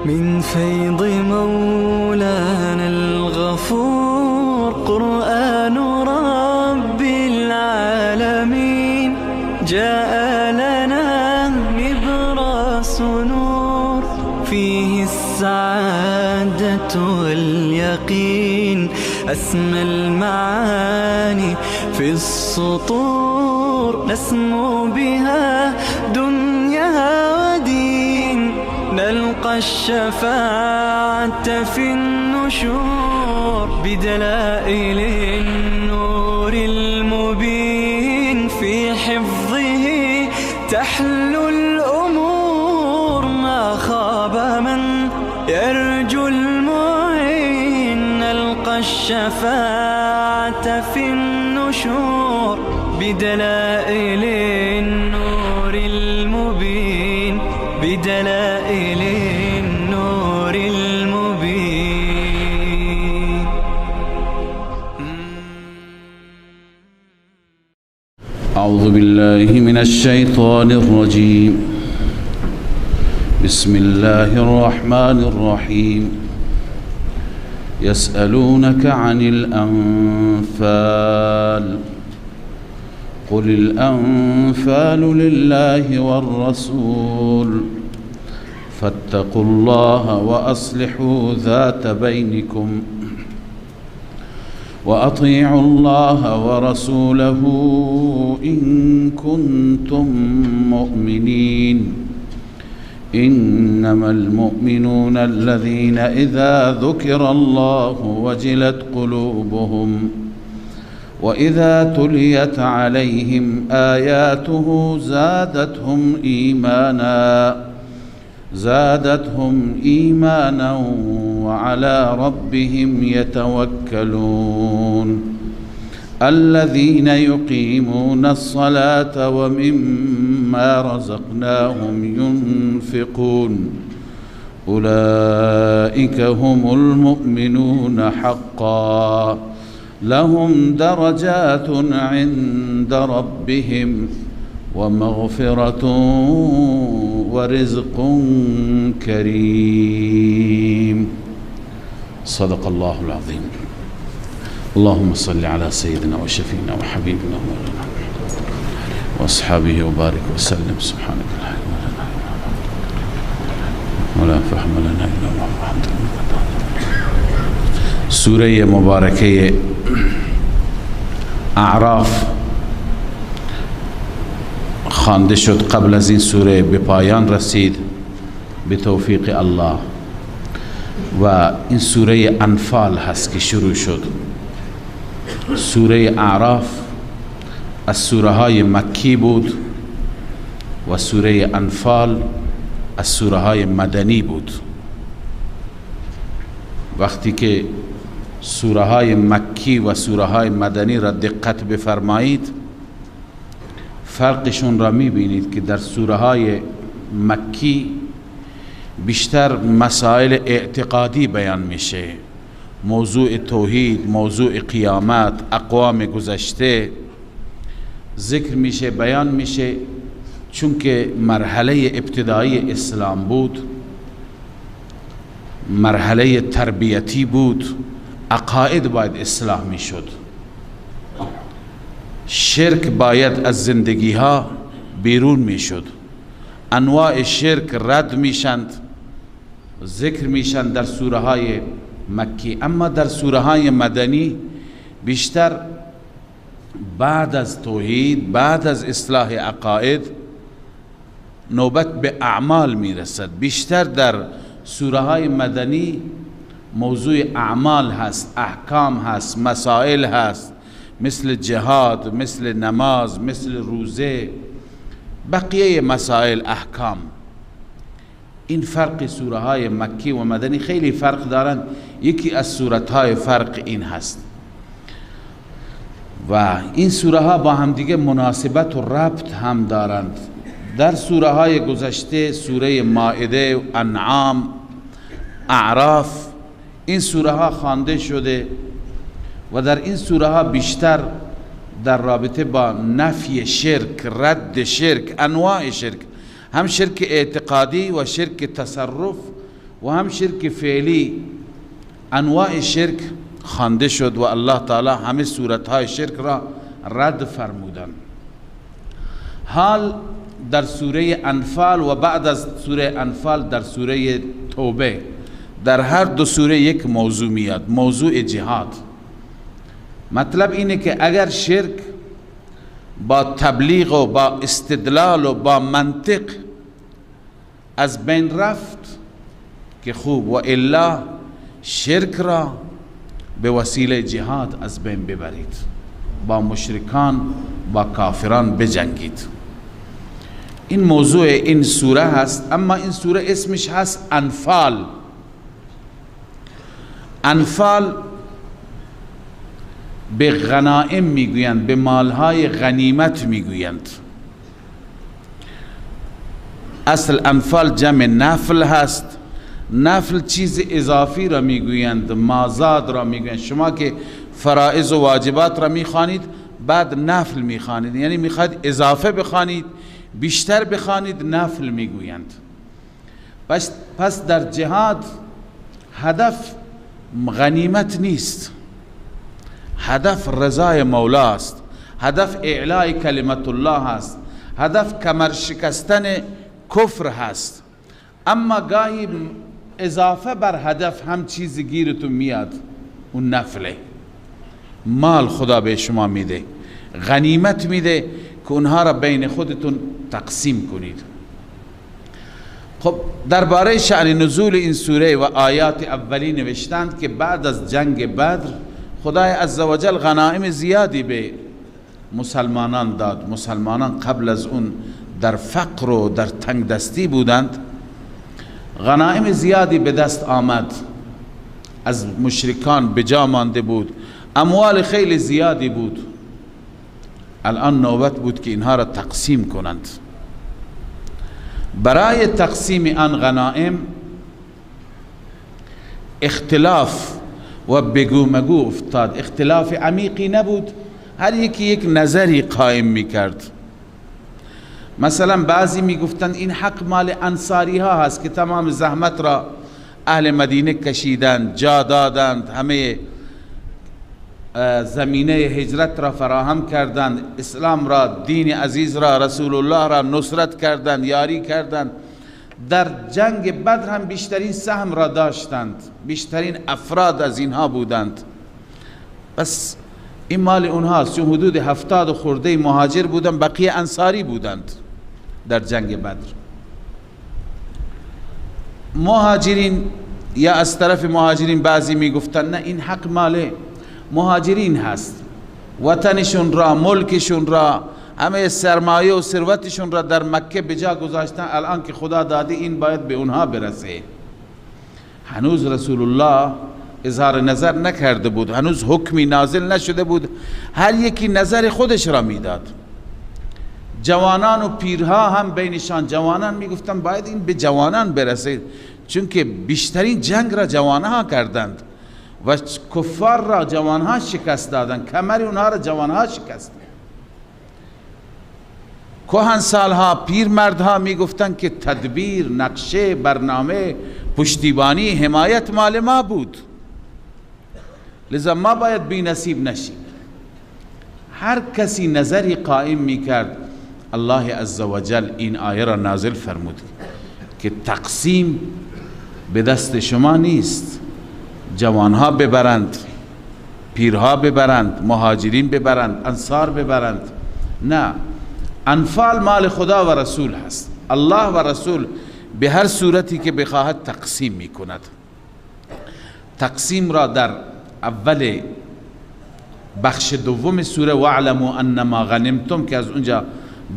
من فيض مولانا الغفور قرآن رب العالمين جاء لنا نبراس نور فيه السعادة واليقين أسمى المعاني في السطور نسمو بها دنيا ودين نلقى الشفاعة في النشور بدلائل النور المبين في حفظه تحلو الأمور ما خاب من يرجو المعين نلقى الشفاعة في النشور بدلائل النور المبين بدلائل النور المبين. أعوذ بالله من الشيطان الرجيم. بسم الله الرحمن الرحيم. يسألونك عن الأنفال قل الأنفال لله والرسول فاتقوا الله وأصلحوا ذات بينكم وأطيعوا الله ورسوله إن كنتم مؤمنين إنما المؤمنون الذين إذا ذكر الله وجلت قلوبهم وإذا تليت عليهم آياته زادتهم إيمانا وعلى ربهم يتوكلون الذين يقيمون الصلاة ومما رزقناهم ينفقون أولئك هم المؤمنون حقا لهم درجات عند ربهم ومغفرة ورزق كريم. صدق الله العظيم. اللهم صل على سيدنا وشفينا وحبيبنا ومولانا وأصحابه وبارك وسلم. سبحانك لا علم لنا ولا فهم لنا إلا ما علمتنا. سوره مبارکه اعراف خوانده شد. قبل از این سوره به پایان رسید به توفیق الله و این سوره انفال هست که شروع شد. سوره اعراف از سوره های مکی بود و سوره انفال از سوره های مدنی بود. وقتی که سوره های مکی و سوره های مدنی را دقت بفرمایید فرقشون را میبینید که در سوره های مکی بیشتر مسائل اعتقادی بیان میشه، موضوع توحید، موضوع قیامت، اقوام گذشته ذکر میشه، بیان میشه، چون که مرحله ابتدایی اسلام بود، مرحله تربیتی بود، عقاید باید اصلاح می شد، شرک باید از زندگی ها بیرون می شد، انواع شرک رد می شند، ذکر می شند در سوره های مکی. اما در سوره های مدنی بیشتر بعد از توحید، بعد از اصلاح عقاید نوبت به اعمال می رسد. بیشتر در سوره های مدنی موضوع اعمال هست، احکام هست، مسائل هست، مثل جهاد، مثل نماز، مثل روزه، بقیه مسائل احکام. این فرق سوره های مکی و مدنی خیلی فرق دارند. یکی از صورت های فرق این هست و این سوره ها با هم دیگه مناسبت و ربط هم دارند. در سوره های گذشته، سوره مائده، انعام، اعراف، این سوره ها خوانده شده و در این سوره ها بیشتر در رابطه با نفی شرک، رد شرک، انواع شرک، هم شرک اعتقادی و شرک تصرف و هم شرک فعلی انواع شرک خوانده شد و الله تعالی همه صورتهای شرک را رد فرمودند. حال در سوره انفال و بعد از سوره انفال در سوره توبه، در هر دو سوره یک موضوع میاد، موضوع جهاد. مطلب اینه که اگر شرک با تبلیغ و با استدلال و با منطق از بین رفت که خوب، و الا شرک را به وسیله جهاد از بین ببرید، با مشرکان با کافران بجنگید. این موضوع این سوره هست. اما این سوره اسمش هست انفال. انفال به غنائم میگویند، به مالهای غنیمت میگویند. اصل انفال جمع نفل هست. نفل چیز اضافی را میگویند، مازاد را میگویند. شما که فرائض و واجبات را میخوانید بعد نفل میخوانید، یعنی میخواید اضافه بخوانید، بیشتر بخوانید، نفل میگویند. پس در جهاد هدف غنیمت نیست، هدف رضای مولا است، هدف اعلای کلمت الله است، هدف کمر شکستن کفر هست. اما گاهی اضافه بر هدف هم چیز گیرتون میاد، اون نفله. مال خدا به شما میده، غنیمت میده که اونها را بین خودتون تقسیم کنید. خب درباره شأن نزول این سوره و آیات اولی نوشتند که بعد از جنگ بدر خدای عزوجل غنائم زیادی به مسلمانان داد. مسلمانان قبل از اون در فقر و در تنگ دستی بودند، غنائم زیادی به دست آمد، از مشرکان به جا مانده بود، اموال خیلی زیادی بود. الان نوبت بود که اینها را تقسیم کنند. برای تقسیم آن غنائم اختلاف و بگو مگو افتاد. اختلاف عمیقی نبود، هر یکی یک نظری قائم میکرد. مثلا بعضی میگفتند این حق مال انصاری ها هست که تمام زحمت را اهل مدینه کشیدند، جا دادند، همه زمینه هجرت را فراهم کردند، اسلام را، دین عزیز را، رسول الله را نصرت کردند، یاری کردند. در جنگ بدر هم بیشترین سهم را داشتند، بیشترین افراد از اینها بودند. بس این مال اونهاست، چون حدود 70 خورده مهاجر بودند، بقیه انصاری بودند در جنگ بدر. مهاجرین یا از طرف مهاجرین بعضی میگفتن نه این حق مال مهاجرین هست، وطنشون را، ملکشون را، همه سرمایه و ثروتشون را در مکه به جا گذاشتن، الان که خدا داده این باید به اونها برسه. هنوز رسول الله اظهار نظر نکرده بود، هنوز حکمی نازل نشده بود، هر یکی نظر خودش را میداد. جوانان و پیرها هم بینشان، جوانان میگفتن باید این به جوانان برسه، چون که بیشترین جنگ را جوانها کردند و کفار را جوانها شکست دادند، کمر اونها را جوانها شکست. کهن سالها پیرمردها میگفتند که تدبیر، نقشه، برنامه، پشتیبانی، حمایت مال ما بود، لذا ما باید بی نصیب نشیم. هر کسی نظری قائم میکرد. الله عزوجل این آیه را نازل فرمود که تقسیم به دست شما نیست، جوانها ببرند، پیرها ببرند، مهاجرین ببرند، انصار ببرند. نه، انفال مال خدا و رسول هست. الله و رسول به هر صورتی که بخواهد تقسیم می کند. تقسیم را در اول بخش دوم سوره واعلموا انما غنمتم که از اونجا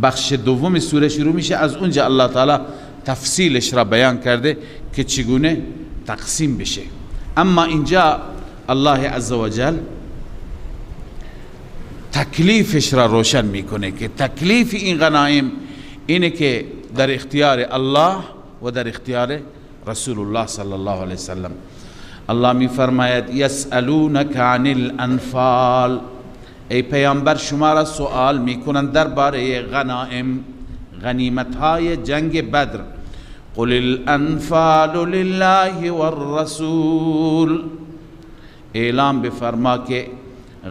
بخش دوم سوره شروع میشه، از اونجا الله تعالی تفصیلش را بیان کرده که چگونه تقسیم بشه. اما اینجا الله عزوجل تکلیفش را روشن میکنه که تکلیف این غنایم اینه که در اختیار الله و در اختیار رسول الله صلی الله علیه وسلم. الله می فرماید یسألونک عن الانفال، ای پیامبر شما را سوال میکنند درباره غنایم، غنیمت های جنگ بدر. قل الانفال لله والرسول، اعلام بفرما که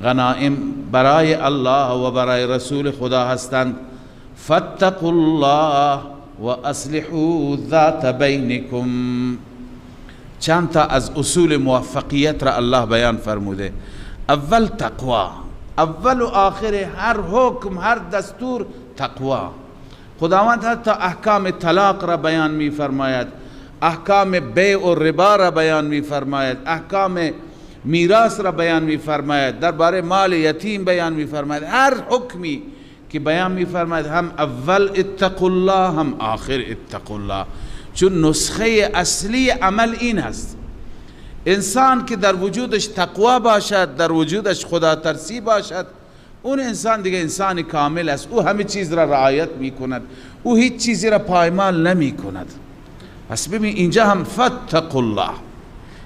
غنائم برای الله و برای رسول خدا هستند. فاتقوا الله و اصلحوا ذات بینکم. چند تا از اصول موفقیت را الله بیان فرموده. اول تقوا، اول و آخر هر حکم، هر دستور تقوا. خداوند حتی احکام طلاق را بیان می فرماید، احکام بیع و ربا را بیان می فرماید، احکام میراث را بیان می فرماید، درباره مال یتیم بیان می فرماید. هر حکمی که بیان می فرماید هم اول اتقوا الله هم آخر اتقوا الله، چون نسخه اصلی عمل این هست. انسان که در وجودش تقوا باشد، در وجودش خدا ترسی باشد، اون انسان دیگه انسان کامل است. او همه چیز را رعایت می کند، او هیچ چیزی را پایمال نمی کند. پس ببین اینجا هم فاتقوا الله،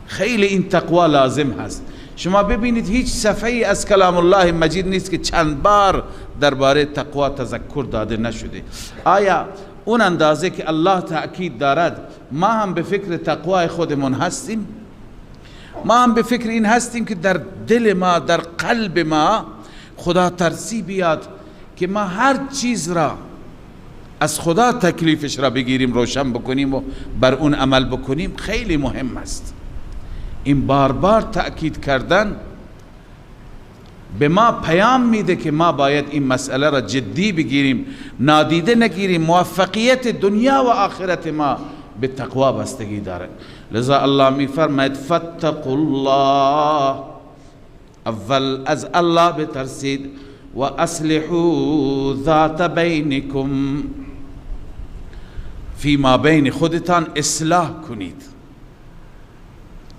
خیلی این تقوا لازم هست. شما ببینید هیچ صفحه از کلام الله مجید نیست که چند بار درباره تقوا تذکر داده نشده. آیا اون اندازه که الله تأکید دارد ما هم به فکر تقوای خودمون هستیم؟ ما هم به فکر این هستیم که در دل ما، در قلب ما خدا ترسی بیاد که ما هر چیز را از خدا تکلیفش را بگیریم، روشن بکنیم و بر اون عمل بکنیم؟ خیلی مهم است. این بار بار تأکید کردن به ما پیام میده که ما باید این مسئله را جدی بگیریم، نادیده نگیریم. موفقیت دنیا و آخرت ما به تقوا بستگی داره. لذا الله میفرماید فاتقوا الله، اول از الله بترسید، و اصلحوا ذات بینکم، فی ما بین خودتان اصلاح کنید.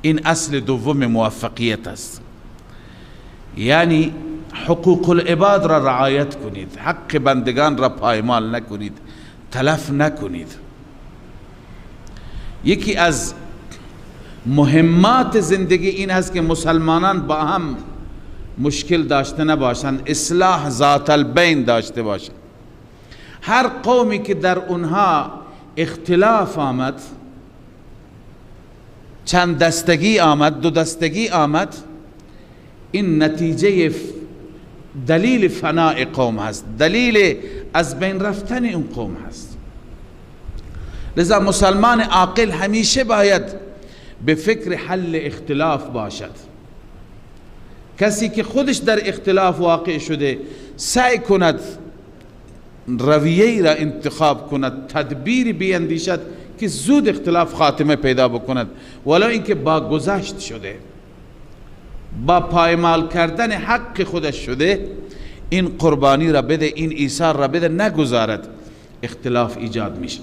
این اصل دوم موفقیت است، یعنی حقوق العباد را رعایت کنید، حق بندگان را پایمال نکنید، تلف نکنید. یکی از مهمات زندگی این است که مسلمانان با هم مشکل داشته نباشند، اصلاح ذات البین داشته باشند. هر قومی که در اونها اختلاف آمد، چند دستگی آمد، دو دستگی آمد، این نتیجه دلیل فناء قوم هست، دلیل از بین رفتن این قوم هست. لذا مسلمان عاقل همیشه باید به فکر حل اختلاف باشد. کسی که خودش در اختلاف واقع شده سعی کند رویه‌ای را انتخاب کند، تدبیری بیندیشد که زود اختلاف خاتمه پیدا بکند، ولو اینکه با گذشت شده، با پایمال کردن حق خودش شده، این قربانی را بده، این ایثار را بده، نگذارد، اختلاف ایجاد میشه.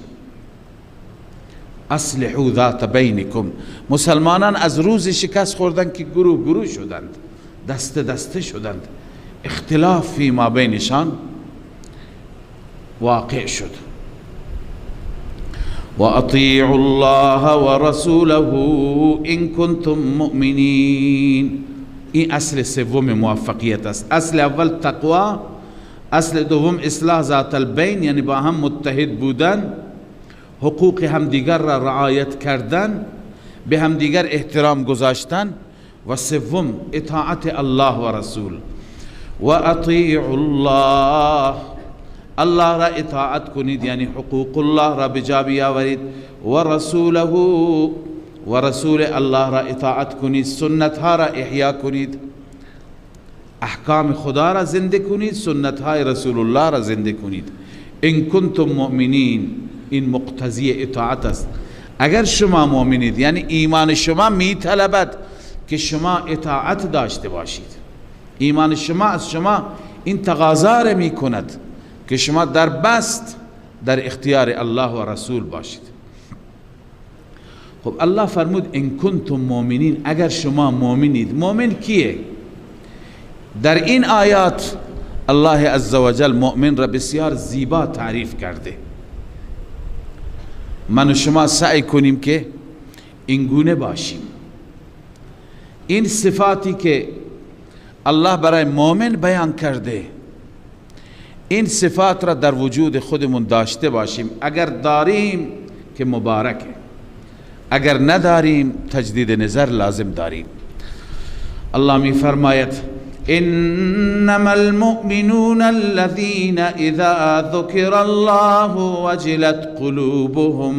اصلحوا ذات بینکم. مسلمانان از روز شکست خوردن که گروه گروه شدند، دسته دسته شدند، اختلاف فی ما بینشان واقع شد. و اطیعوا الله و رسوله ان کنتم مؤمنین. این اصل سوم موفقیت است. اصل اول تقوا، اصل دوم اصلاح ذات البین، یعنی با هم متحد بودن، حقوق همدیگر را رعایت کردن، به همدیگر احترام گذاشتن، و سوم اطاعت الله و رسول. و اطیعوا الله، الله را اطاعت کنید، یعنی حقوق الله را بجا بیاورید، و رسوله، و رسول الله را اطاعت کنید، سنت ها را احیا کنید، احکام خدا را زنده کنید، سنت های رسول الله را زنده کنید. ان کنتم مؤمنین، این مقتضی اطاعت است. اگر شما مؤمنید، یعنی ایمان شما می طلبد که شما اطاعت داشته باشید، ایمان شما از شما این تقاضا را می کند که شما در بست در اختیار الله و رسول باشید. خب الله فرمود ان کنتم مؤمنین، اگر شما مؤمنید. مؤمن کیه؟ در این آیات الله عزوجل مؤمن را بسیار زیبا تعریف کرده. من و شما سعی کنیم که این گونه باشیم. این صفاتی که الله برای مؤمن بیان کرده، این صفات را در وجود خودمون داشته باشیم. اگر داریم که مبارکه. اگر نداریم تجدید نظر لازم داریم. الله می فرماید انما المؤمنون الذين اذا ذكر الله وجلت قلوبهم.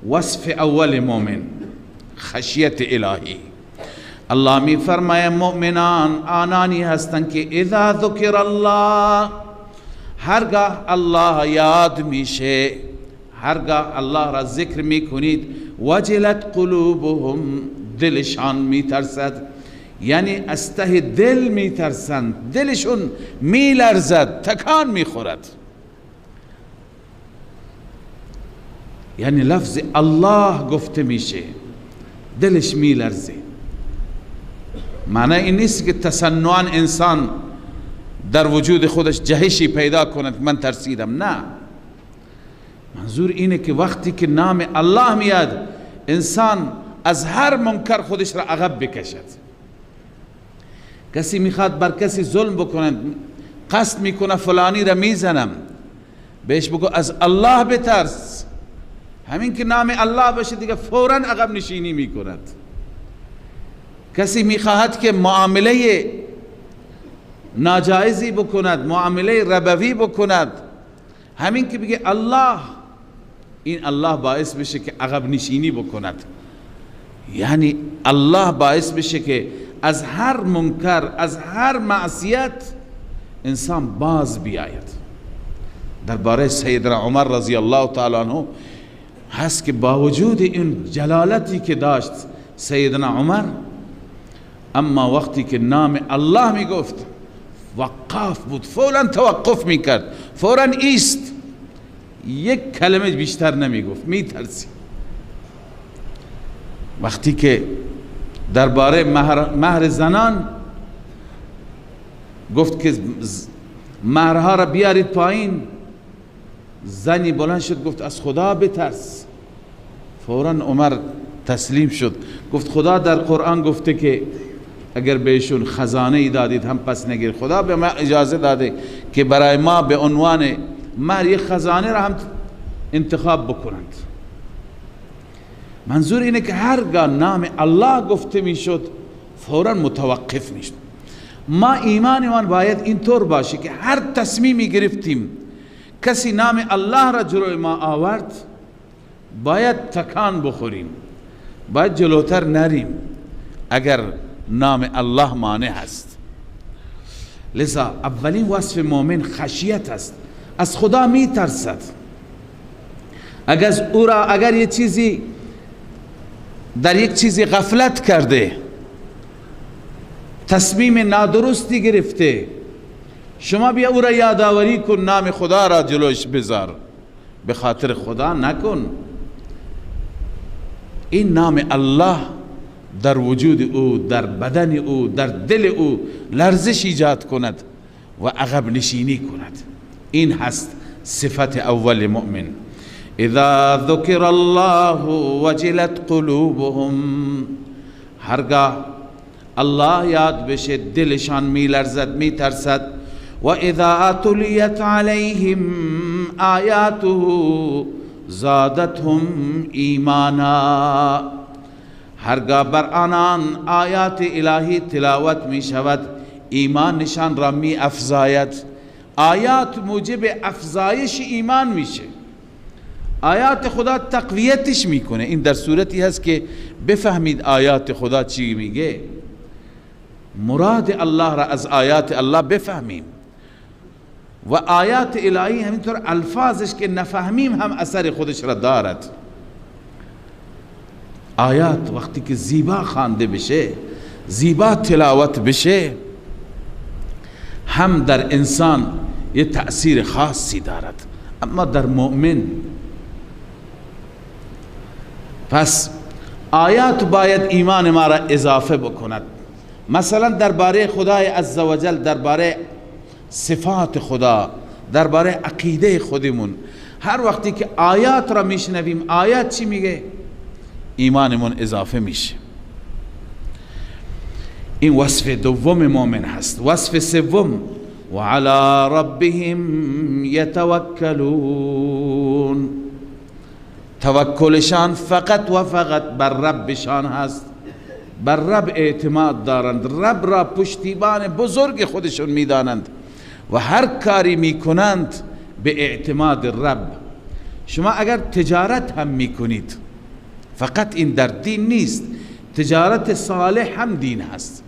وصف اول مؤمن خشیت الهی. الله می فرماید مؤمنان آنانی هستند که اذا ذکر الله، هرگاه الله یاد میشه، هرگاه الله را ذکر میکنید، وجلت قلوبهم، دلشان میترسد، یعنی از ته دل میترسند، دلشون میلرزد، تکان میخورد. یعنی لفظ الله گفته میشه دلش میلرزه. معنی این نیست که تصنعاً انسان در وجود خودش جهشی پیدا کند من ترسیدم، نه. منظور اینه که وقتی که نام الله میاد انسان از هر منکر خودش را عقب بکشد. کسی میخواد بر کسی ظلم بکند، قصد میکنه فلانی را میزنم، بهش بگو از الله بترس. همین که نام الله باشه دیگه فوراً عقب نشینی میکند. کسی میخواهد که معامله ناجایزی بکند، معامله ربوی بکند، همین که بگه الله، این الله باعث بشه که عقب نشینی بکند. یعنی الله باعث بشه که از هر منکر، از هر معصیت انسان باز بیاید. درباره سیدنا عمر رضی الله تعالی عنه هست که با وجود این جلالتی که داشت سیدنا عمر، اما وقتی که نام الله می گفت وقاف بود، فوراً توقف می کرد، فوراً ایست، یک کلمه بیشتر نمی گفت، می ترسی. وقتی که درباره مهر زنان گفت که مهرها را بیارید پایین، زنی بلند شد گفت از خدا بترس. فوراً عمر تسلیم شد، گفت خدا در قرآن گفته که اگر بهشون خزانه ای دادید هم پس نگیر. خدا به ما اجازه داده که برای ما به عنوان مهر یک خزانه را هم انتخاب بکنند. منظور اینه که هرگاه نام الله گفته میشد فوراً متوقف میشد. ما ایمانمان باید اینطور باشه که هر تصمیمی گرفتیم کسی نام الله را جلوی ما آورد باید تکان بخوریم، باید جلوتر نریم اگر نام الله مانع هست. لذا اولین وصف مؤمن خشیت است، از خدا می ترسد. اگر یه چیزی در یک چیزی غفلت کرده، تصمیم نادرستی گرفته، شما بیا او را یادآوری کن، نام خدا را جلوش بذار، به خاطر خدا نکن. این نام الله در وجود او، در بدن او، در دل او لرزش ایجاد کند و عقب نشینی کند. این هست صفت اول مؤمن. اذا ذکر الله وجلت قلوبهم، هرگاه الله یاد بشه دلشان می لرزد، می ترسد. و اذا تلیت علیهم آیاته زادتهم ایمانا، هرگاه بر آنان آیات الهی تلاوت می شود ایمان نشان را می افزاید. آیات موجب افزایش ایمان میشه، آیات خدا تقویتش میکنه. این در صورتی هست که بفهمید آیات خدا چی میگه، مراد الله را از آیات الله بفهمیم. و آیات الهی همینطور الفاظش که نفهمیم هم اثر خودش را دارد. آیات وقتی که زیبا خوانده بشه، زیبا تلاوت بشه، هم در انسان یه تأثیر خاصی دارد. اما در مؤمن، پس آیات باید ایمان ما را اضافه بکند. مثلا درباره خدای عزوجل، درباره صفات خدا، درباره عقیده خودمون، هر وقتی که آیات را میشنویم، آیات چی میگه؟ ایمانمون اضافه میشه. این وصف دوم مؤمن هست. وصف سوم وعلى ربهم يتوكلون، توکلشان فقط و فقط بر ربشان هست، بر رب اعتماد دارند، رب را پشتیبان بزرگ خودشون میدانند و هر کاری میکنند به اعتماد رب. شما اگر تجارت هم میکنید، فقط این در دین نیست، تجارت صالح هم دین هست.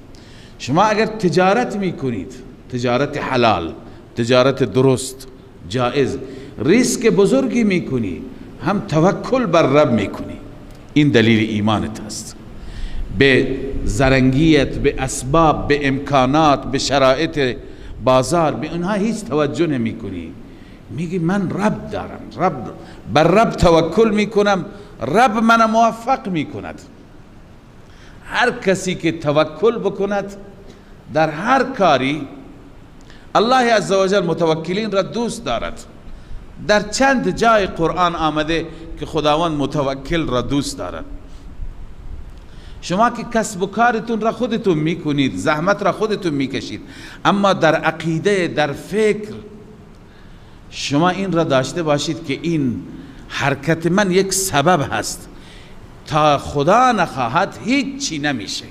شما اگر تجارت میکنید، تجارت حلال، تجارت درست، جائز، ریسک بزرگی میکنی، هم توکل بر رب میکنی. این دلیل ایمانت هست. به زرنگیت، به اسباب، به امکانات، به شرایط بازار، به اونها هیچ توجه نمی کنی. میگی من رب دارم، بر رب توکل میکنم، رب من موفق میکند. هر کسی که توکل بکند در هر کاری، الله عزوجل متوکلین را دوست دارد. در چند جای قرآن آمده که خداوند متوکل را دوست دارد. شما که کسب و کارتون را خودتون میکنید، زحمت را خودتون میکشید، اما در عقیده، در فکر شما این را داشته باشید که این حرکت من یک سبب هست، تا خدا نخواهد هیچ چی نمیشه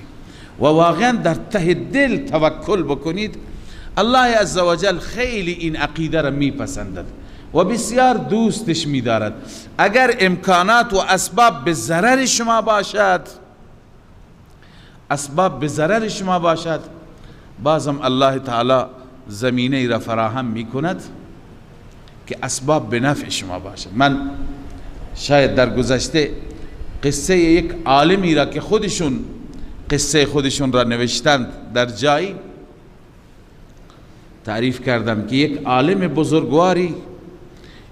و واقعا در ته دل توکل بکنید. الله عزوجل خیلی این عقیده را میپسندد و بسیار دوستش میدارد. اگر امکانات و اسباب به ضرر شما باشد، اسباب به ضرر شما باشد، بازم الله تعالی زمینه را فراهم میکند که اسباب به نفع شما باشد. من شاید در گذشته قصه یک عالمی را که خودشون قصه خودشون را نوشتند در جایی تعریف کردم که یک عالم بزرگواری،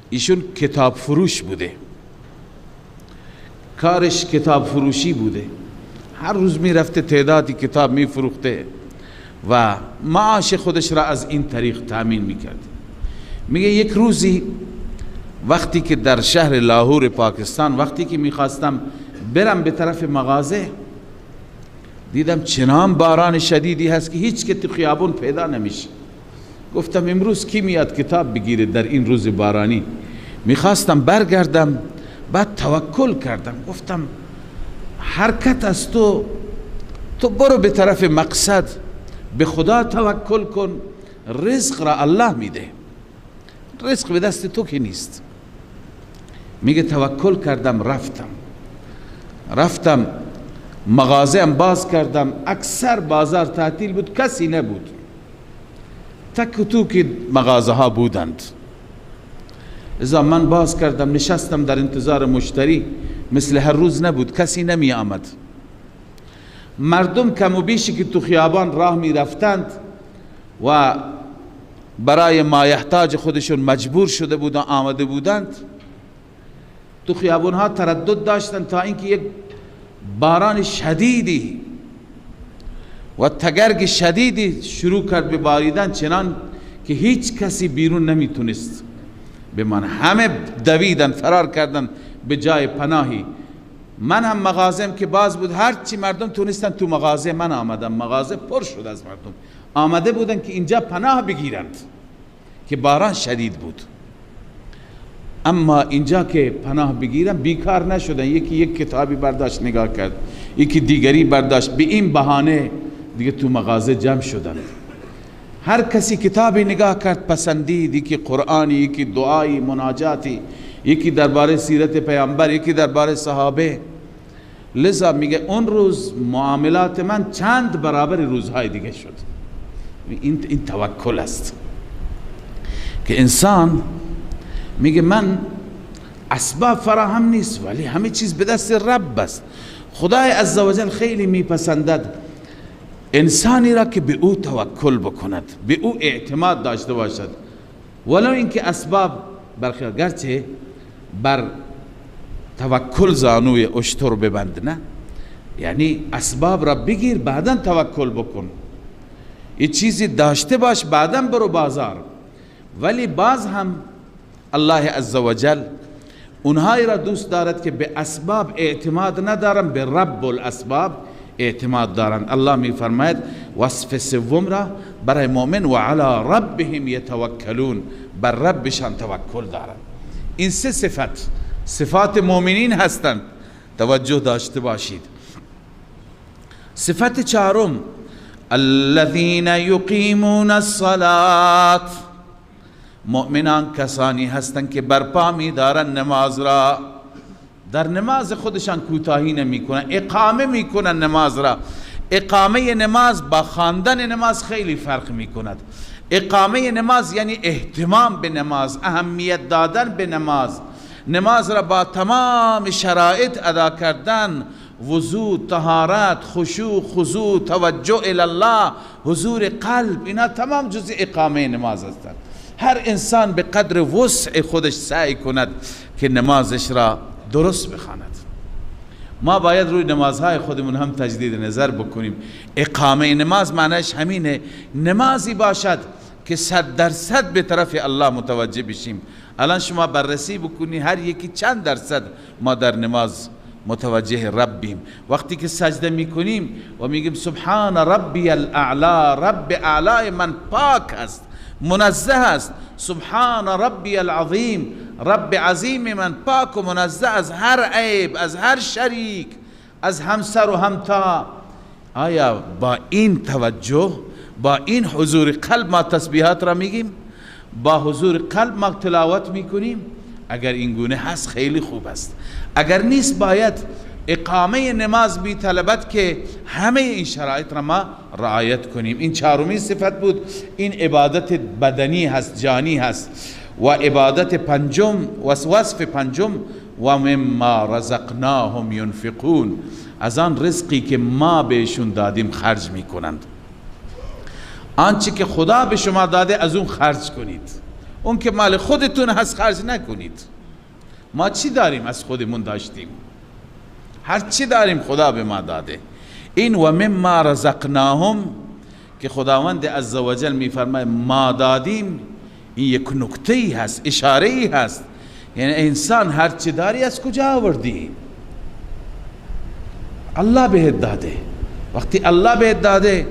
ایشون کتاب فروش بوده، کارش کتاب فروشی بوده، هر روز می رفته تعدادی کتاب می فروخته و معاش خودش را از این طریق تامین می کرد. میگه یک روزی وقتی که در شهر لاهور پاکستان، وقتی که می خواستم برم به طرف مغازه، دیدم چنان باران شدیدی هست که هیچ که تو خیابون پیدا نمیشه. گفتم امروز کی میاد کتاب بگیره در این روز بارانی؟ میخواستم برگردم، بعد توکل کردم، گفتم حرکت از تو برو به طرف مقصد، به خدا توکل کن، رزق را الله میده، رزق به دست تو که نیست. میگه توکل کردم، رفتم مغازه ام باز کردم، اکثر بازار تعطیل بود، کسی نبود، تک و توک مغازه ها بودند. ازا من باز کردم، نشستم در انتظار مشتری، مثل هر روز نبود، کسی نمی آمد. مردم کم و بیشی که تو خیابان راه می رفتند و برای مایحتاج خودشون مجبور شده بودند آمده بودند، تو خیابان ها تردد داشتند تا اینکه یک باران شدیدی و تگرگ شدیدی شروع کرد به باریدن، چنان که هیچ کسی بیرون نمیتونست بمانه. همه دویدن، فرار کردن به جای پناهی. من هم مغازم که باز بود، هرچی مردم تونستن تو مغازه من آمدم، مغازه پر شد از مردم، آمده بودن که اینجا پناه بگیرند که باران شدید بود. اما اینجا که پناه بگیرن بیکار نشدن، یکی یک کتابی برداشت نگاه کرد، یکی دیگری برداشت، به این بهانه دیگه تو مغازه جمع شدند. هر کسی کتابی نگاه کرد پسندید، یکی قرآنی، یکی دعایی، مناجاتی، یکی درباره سیرت پیامبر، یکی درباره صحابه. لذا میگه اون روز معاملات من چند برابر روزهای دیگه شد. این توکل است که انسان میگه من اسباب فراهم نیست ولی همه چیز به دست رب است. خدای عزوجل خیلی میپسندد انسانی را که به او توکل بکند، به او اعتماد داشته باشد، ولو اینکه اسباب برخیال، گرچه بر توکل زانوی اشتر ببند، نه، یعنی اسباب را بگیر بعدا توکل بکن، یه چیزی داشته باش بعدا برو بازار. ولی باز هم الله عزوجل اونهایی را دوست دارد که به اسباب اعتماد ندارن، به رب الاسباب اعتماد دارن. الله می فرماید وصف سوم را برای مؤمن و علی ربهم یتوکلون، بر ربشان توکل دارن. این سه صفت صفات مؤمنین هستند، توجه داشته باشید. صفت چهارم الذين یقیمون الصلاة، مؤمنان کسانی هستند که برپا می‌دارند نماز را، در نماز خودشان کوتاهی نمی‌کنند، اقامه می‌کنند نماز را. اقامه نماز با خواندن نماز خیلی فرق می‌کند. اقامه نماز یعنی اهتمام به نماز، اهمیت دادن به نماز، نماز را با تمام شرایط ادا کردن، وضو، طهارت، خشوع، خضوع، توجه الی الله، حضور قلب، اینا تمام جزء اقامه نماز هستند. هر انسان به قدر وسع خودش سعی کند که نمازش را درست بخواند. ما باید روی نمازهای خودمون هم تجدید نظر بکنیم. اقامه نماز معنیش همینه، نمازی باشد که 100% به طرف الله متوجه بشیم. الان شما بررسی بکنی هر یکی چند درصد ما در نماز متوجه ربیم. وقتی که سجده میکنیم و میگیم سبحان ربی الاعلا، رب اعلای من پاک است، منزه است، سبحان ربی العظیم، رب عظیم من پاک و منزه از هر عیب، از هر شریک، از همسر و همتا. آیا با این توجه، با این حضور قلب ما تسبیحات را میگیم؟ با حضور قلب ما تلاوت میکنیم؟ اگر این گونه هست خیلی خوب است. اگر نیست باید اقامه نماز بی طلبت که همه این شرایط را ما رعایت کنیم. این چهارمین صفت بود. این عبادت بدنی هست، جانی هست. و عبادت پنجم و وصف پنجم و مما رزقناهم ينفقون، از آن رزقی که ما بهشون دادیم خرج میکنند. آنچه که خدا به شما داده از اون خرج کنید، اون که مال خودتون هست خرج نکنید. ما چی داریم؟ از خودمون داشتیم، هر چی داریم خدا به ما داده. این و مما رزقناهم که خداوند عزوجل میفرماید ما دادیم، این یک نکته ای هست، اشاره ای هست. یعنی انسان هر چی داری از کجا آوردی؟ الله بهت داده. وقتی الله بهت داده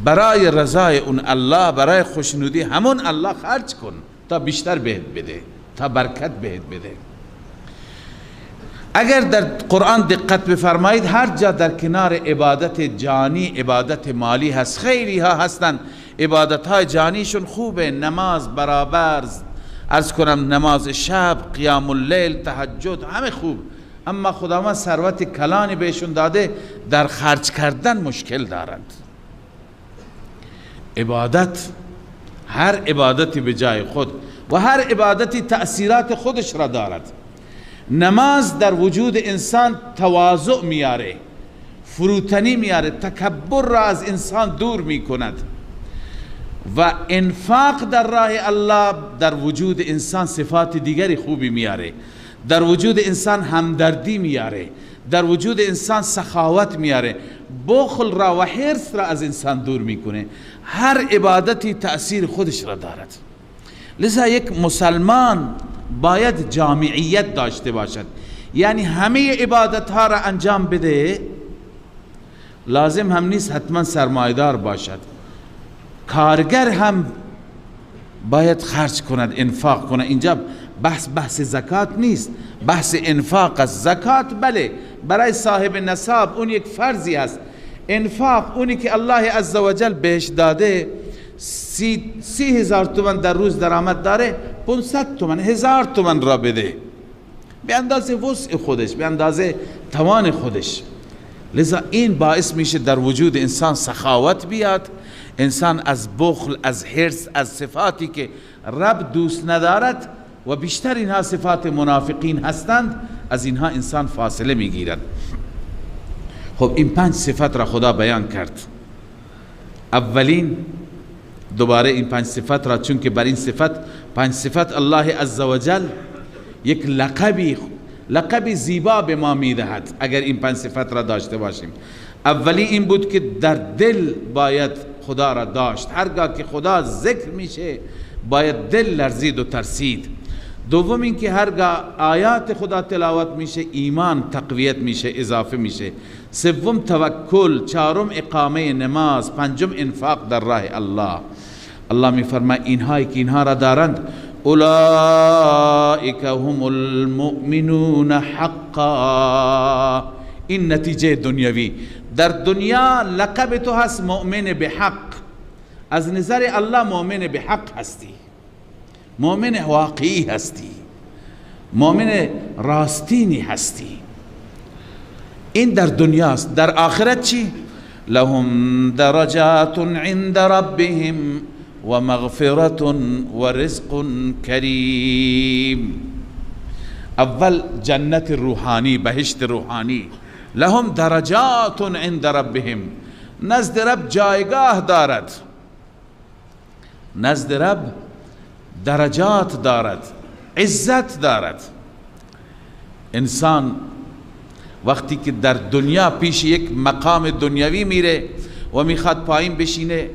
برای رضای اون الله، برای خوشنودی همون الله خرج کن تا بیشتر بهت بده، تا برکت بهت بده. اگر در قرآن دقت بفرمایید هر جا در کنار عبادت جانی عبادت مالی هست. خیلی ها هستن عبادت های جانیشون خوبه، نماز برابر، عرض کنم نماز شب، قیام اللیل، تهجد، همه خوب، اما خداوند ثروت کلانی بهشون داده، در خرج کردن مشکل دارند. عبادت، هر عبادتی به جای خود و هر عبادتی تأثیرات خودش را دارد. نماز در وجود انسان تواضع میاره، فروتنی میاره، تکبر را از انسان دور میکند. و انفاق در راه الله در وجود انسان صفات دیگری خوبی میاره، در وجود انسان همدردی میاره، در وجود انسان سخاوت میاره، بخل را و حرص را از انسان دور میکنه. هر عبادتی تأثیر خودش را دارد. لذا یک مسلمان باید جامعیت داشته باشد، یعنی همه عبادت ها را انجام بده. لازم هم نیست حتما سرمایدار باشد، کارگر هم باید خرج کند، انفاق کند. اینجا بحث زکات نیست، بحث انفاق است. زکات بله برای صاحب نصاب اون یک فرضی است. انفاق اونی که الله عزوجل بهش داده 30,000 تومان در روز درآمد داره، 500 تومان 1000 تومان را بده به اندازه وسع خودش، به اندازه توان خودش. لذا این باعث میشه در وجود انسان سخاوت بیاد، انسان از بخل، از حرص، از صفاتی که رب دوست ندارد و بیشتر اینها صفات منافقین هستند، از اینها انسان فاصله میگیرد. خب این 5 صفت را خدا بیان کرد. اولین دوباره این 5 صفت را، چون که بر این صفت 5 صفت الله عزوجل یک لقبی زیبا به ما میدهد اگر این 5 صفت را داشته باشیم. اولی این بود که در دل باید خدا را داشت، هرگاه که خدا ذکر میشه باید دل لرزید و ترسید. دوم این که هرگاه آیات خدا تلاوت میشه ایمان تقویت میشه، اضافه میشه. سوم توکل، چهارم اقامه نماز، پنجم انفاق در راه الله. الله میفرماید اینهایی که اینها را دارند اولئک هم المؤمنون حقا. این نتیجه دنیوی. در دنیا لقب تو هست مؤمن به حق، از نظر الله مؤمن به حق هستی، مؤمن واقعی هستی، مؤمن راستینی هستی. این در دنیاست. در آخرت چی؟ لهم درجات عند ربهم و مغفرت و رزق کریم. اول جنت روحانی، بهشت روحانی. لهم درجات عند ربهم، نزد رب جایگاه دارد، نزد رب درجات دارد، عزت دارد. انسان وقتی که در دنیا پیش یک مقام دنیوی میره و میخواد پایین بشینه،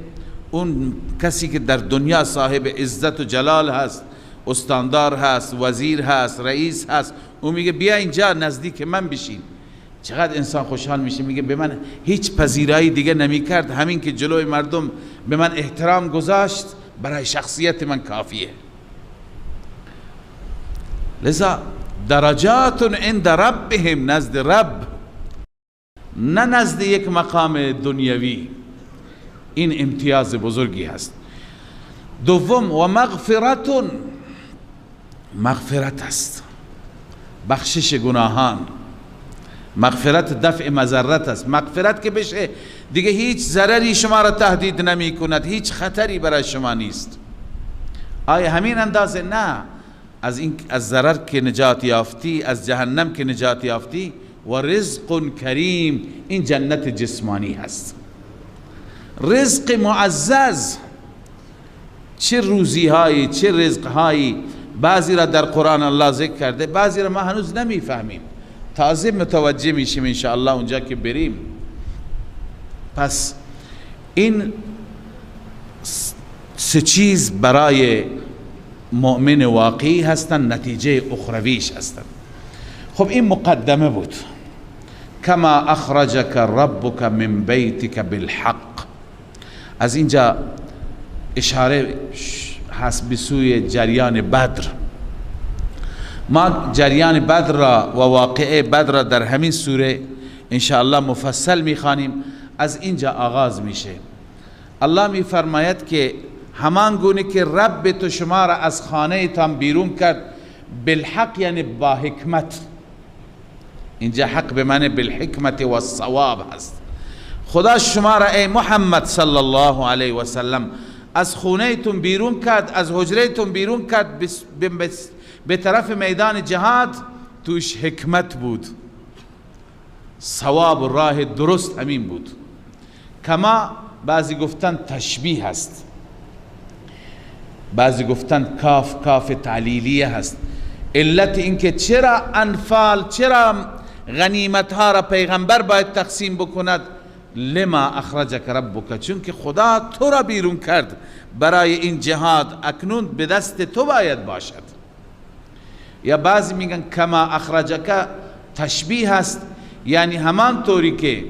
اون کسی که در دنیا صاحب عزت و جلال هست، استاندار هست، وزیر هست، رئیس هست، اون میگه بیا اینجا نزدیک من بشین. چقدر انسان خوشحال میشه، میگه به من هیچ پذیرایی دیگه نمیکرد، همین که جلوی مردم به من احترام گذاشت برای شخصیت من کافیه. لذا درجات عند ربهم، نزد رب، نه نزد یک مقام دنیوی. این امتیاز بزرگی هست. دوم و مغفرت، مغفرت است، بخشش گناهان. مغفرت دفع مضرت است. مغفرت که بشه دیگه هیچ ضرری شما را تهدید نمی کند، هیچ خطری برای شما نیست. آیا همین اندازه؟ نه، از ضرر که نجات یافتی، از جهنم که نجات یافتی. و رزق کریم، این جنت جسمانی هست، رزق معزز. چه روزی هایی، چه رزق هایی. بعضی را در قرآن الله ذکر کرده، بعضی را ما هنوز نمیفهمیم، تازه متوجه میشیم انشاءالله اونجا که بریم. پس این سه چیز برای مؤمن واقعی هستن، نتیجه اخرویش هستن. خب این مقدمه بود. کما اخرجک ربک من بیتک بالحق. از اینجا اشاره هست به سوی جریان بدر. ما جریان بدر را و واقعه بدر را در همین سوره انشاءالله مفصل میخوانیم. از اینجا آغاز میشه. الله میفرماید که همان گونه که رب تو شما را از خانه تان بیرون کرد بالحق، یعنی با حکمت. اینجا حق به معنی بالحکمت و الصواب هست. خدا شما را ای محمد صلی الله علیه و سلم از خونه تون بیرون کرد، از حجره تون بیرون کرد به طرف میدان جهاد. توش حکمت بود، صواب و راه درست همین بود. کما بعضی گفتن تشبیه هست، بعضی گفتن کاف تعلیلیه هست. علت اینکه چرا انفال، چرا غنیمت ها را پیغمبر باید تقسیم بکند؟ لما اخرجک ربک، چون که خدا تو را بیرون کرد برای این جهاد، اکنون به دست تو باید باشد. یا بعضی میگن کما اخرجک تشبیه هست، یعنی همان طوری که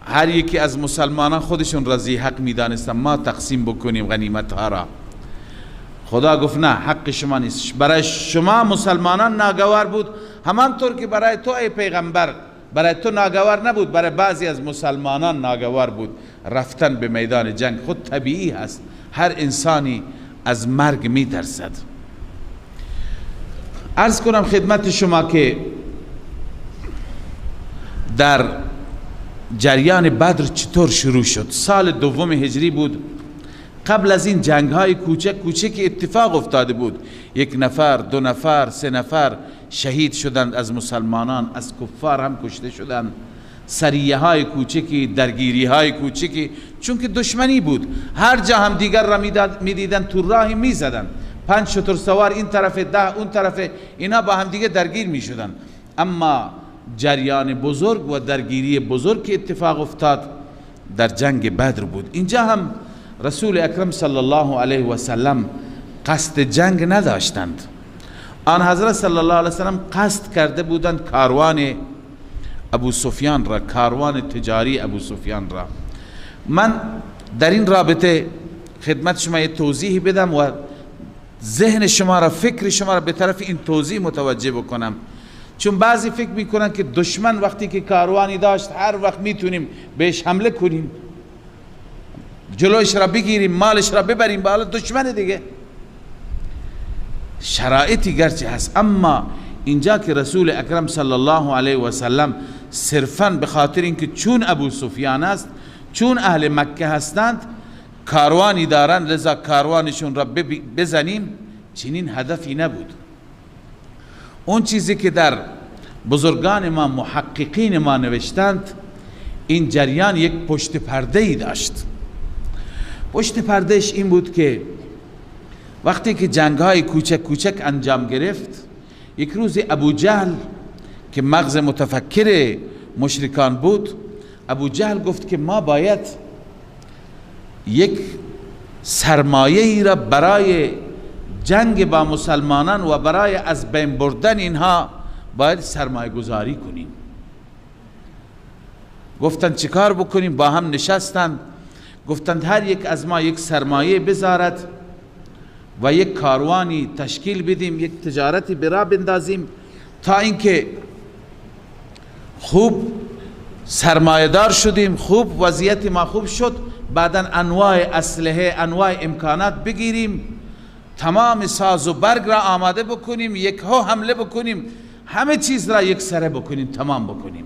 هر یکی از مسلمانان خودشون رضی حق میدانستن ما تقسیم بکنیم غنیمت ها را، خدا گفت نه، حق شما نیست، برای شما مسلمانان ناگوار بود، همانطور که برای تو ای پیغمبر برای تو ناگوار نبود، برای بعضی از مسلمانان ناگوار بود رفتن به میدان جنگ. خود طبیعی هست، هر انسانی از مرگ می ترسد. عرض کنم خدمت شما که در جریان بدر چطور شروع شد. سال دوم هجری بود. قبل از این جنگ های کوچک کوچک اتفاق افتاده بود. 1 نفر، 2 نفر، 3 نفر شهید شدند از مسلمانان، از کفار هم کشته شدند. سریه های کوچکی، درگیری های کوچکی، چون که دشمنی بود. هر جا هم دیگر را میدیدن تو راهی میزدن. 5 شتر سوار این طرف، 10 اون طرف، اینا با هم دیگه درگیر میشدن. اما جریان بزرگ و درگیری بزرگ که اتفاق افتاد در جنگ بدر بود. اینجا هم رسول اکرم صلی الله علیه و سلم قصد جنگ نداشتند. آن حضرت صلی الله علیه و سلم قصد کرده بودند کاروان ابو سفیان را، کاروان تجاری ابو سفیان را. من در این رابطه خدمت شما یه توضیح بدم و ذهن شما را، فکر شما را به طرف این توضیح متوجه بکنم. چون بعضی فکر میکنن که دشمن وقتی که کاروانی داشت هر وقت میتونیم بهش حمله کنیم، جلوش را بگیریم، مالش را ببریم، به حال دشمن دیگه. شرایطی گرچه هست، اما اینجا که رسول اکرم صلی الله علیه و سلم صرفاً به خاطر اینکه چون ابو سفیان است، چون اهل مکه هستند، کاروانی دارن لذا کاروانشون را بزنیم، چنین هدفی نبود. اون چیزی که در بزرگان ما، محققین ما نوشتند، این جریان یک پشت پرده ای داشت. پشت پردهش این بود که وقتی که جنگ های کوچک کوچک انجام گرفت، یک روز ابو جهل که مغز متفکر مشرکان بود، ابو جهل گفت که ما باید یک سرمایه ای را برای جنگ با مسلمانان و برای از بین بردن اینها باید سرمایه گذاری کنیم. گفتند چیکار بکنیم؟ با هم نشستند، گفتند هر یک از ما یک سرمایه بذارد و یک کاروانی تشکیل بدیم، یک تجارتی برا بندازیم تا اینکه خوب سرمایه دار شدیم، خوب وضعیت ما خوب شد، بعدا انواع اسلحه، انواع امکانات بگیریم، تمام ساز و برگ را آماده بکنیم، یک ها حمله بکنیم، همه چیز را یک سره بکنیم، تمام بکنیم.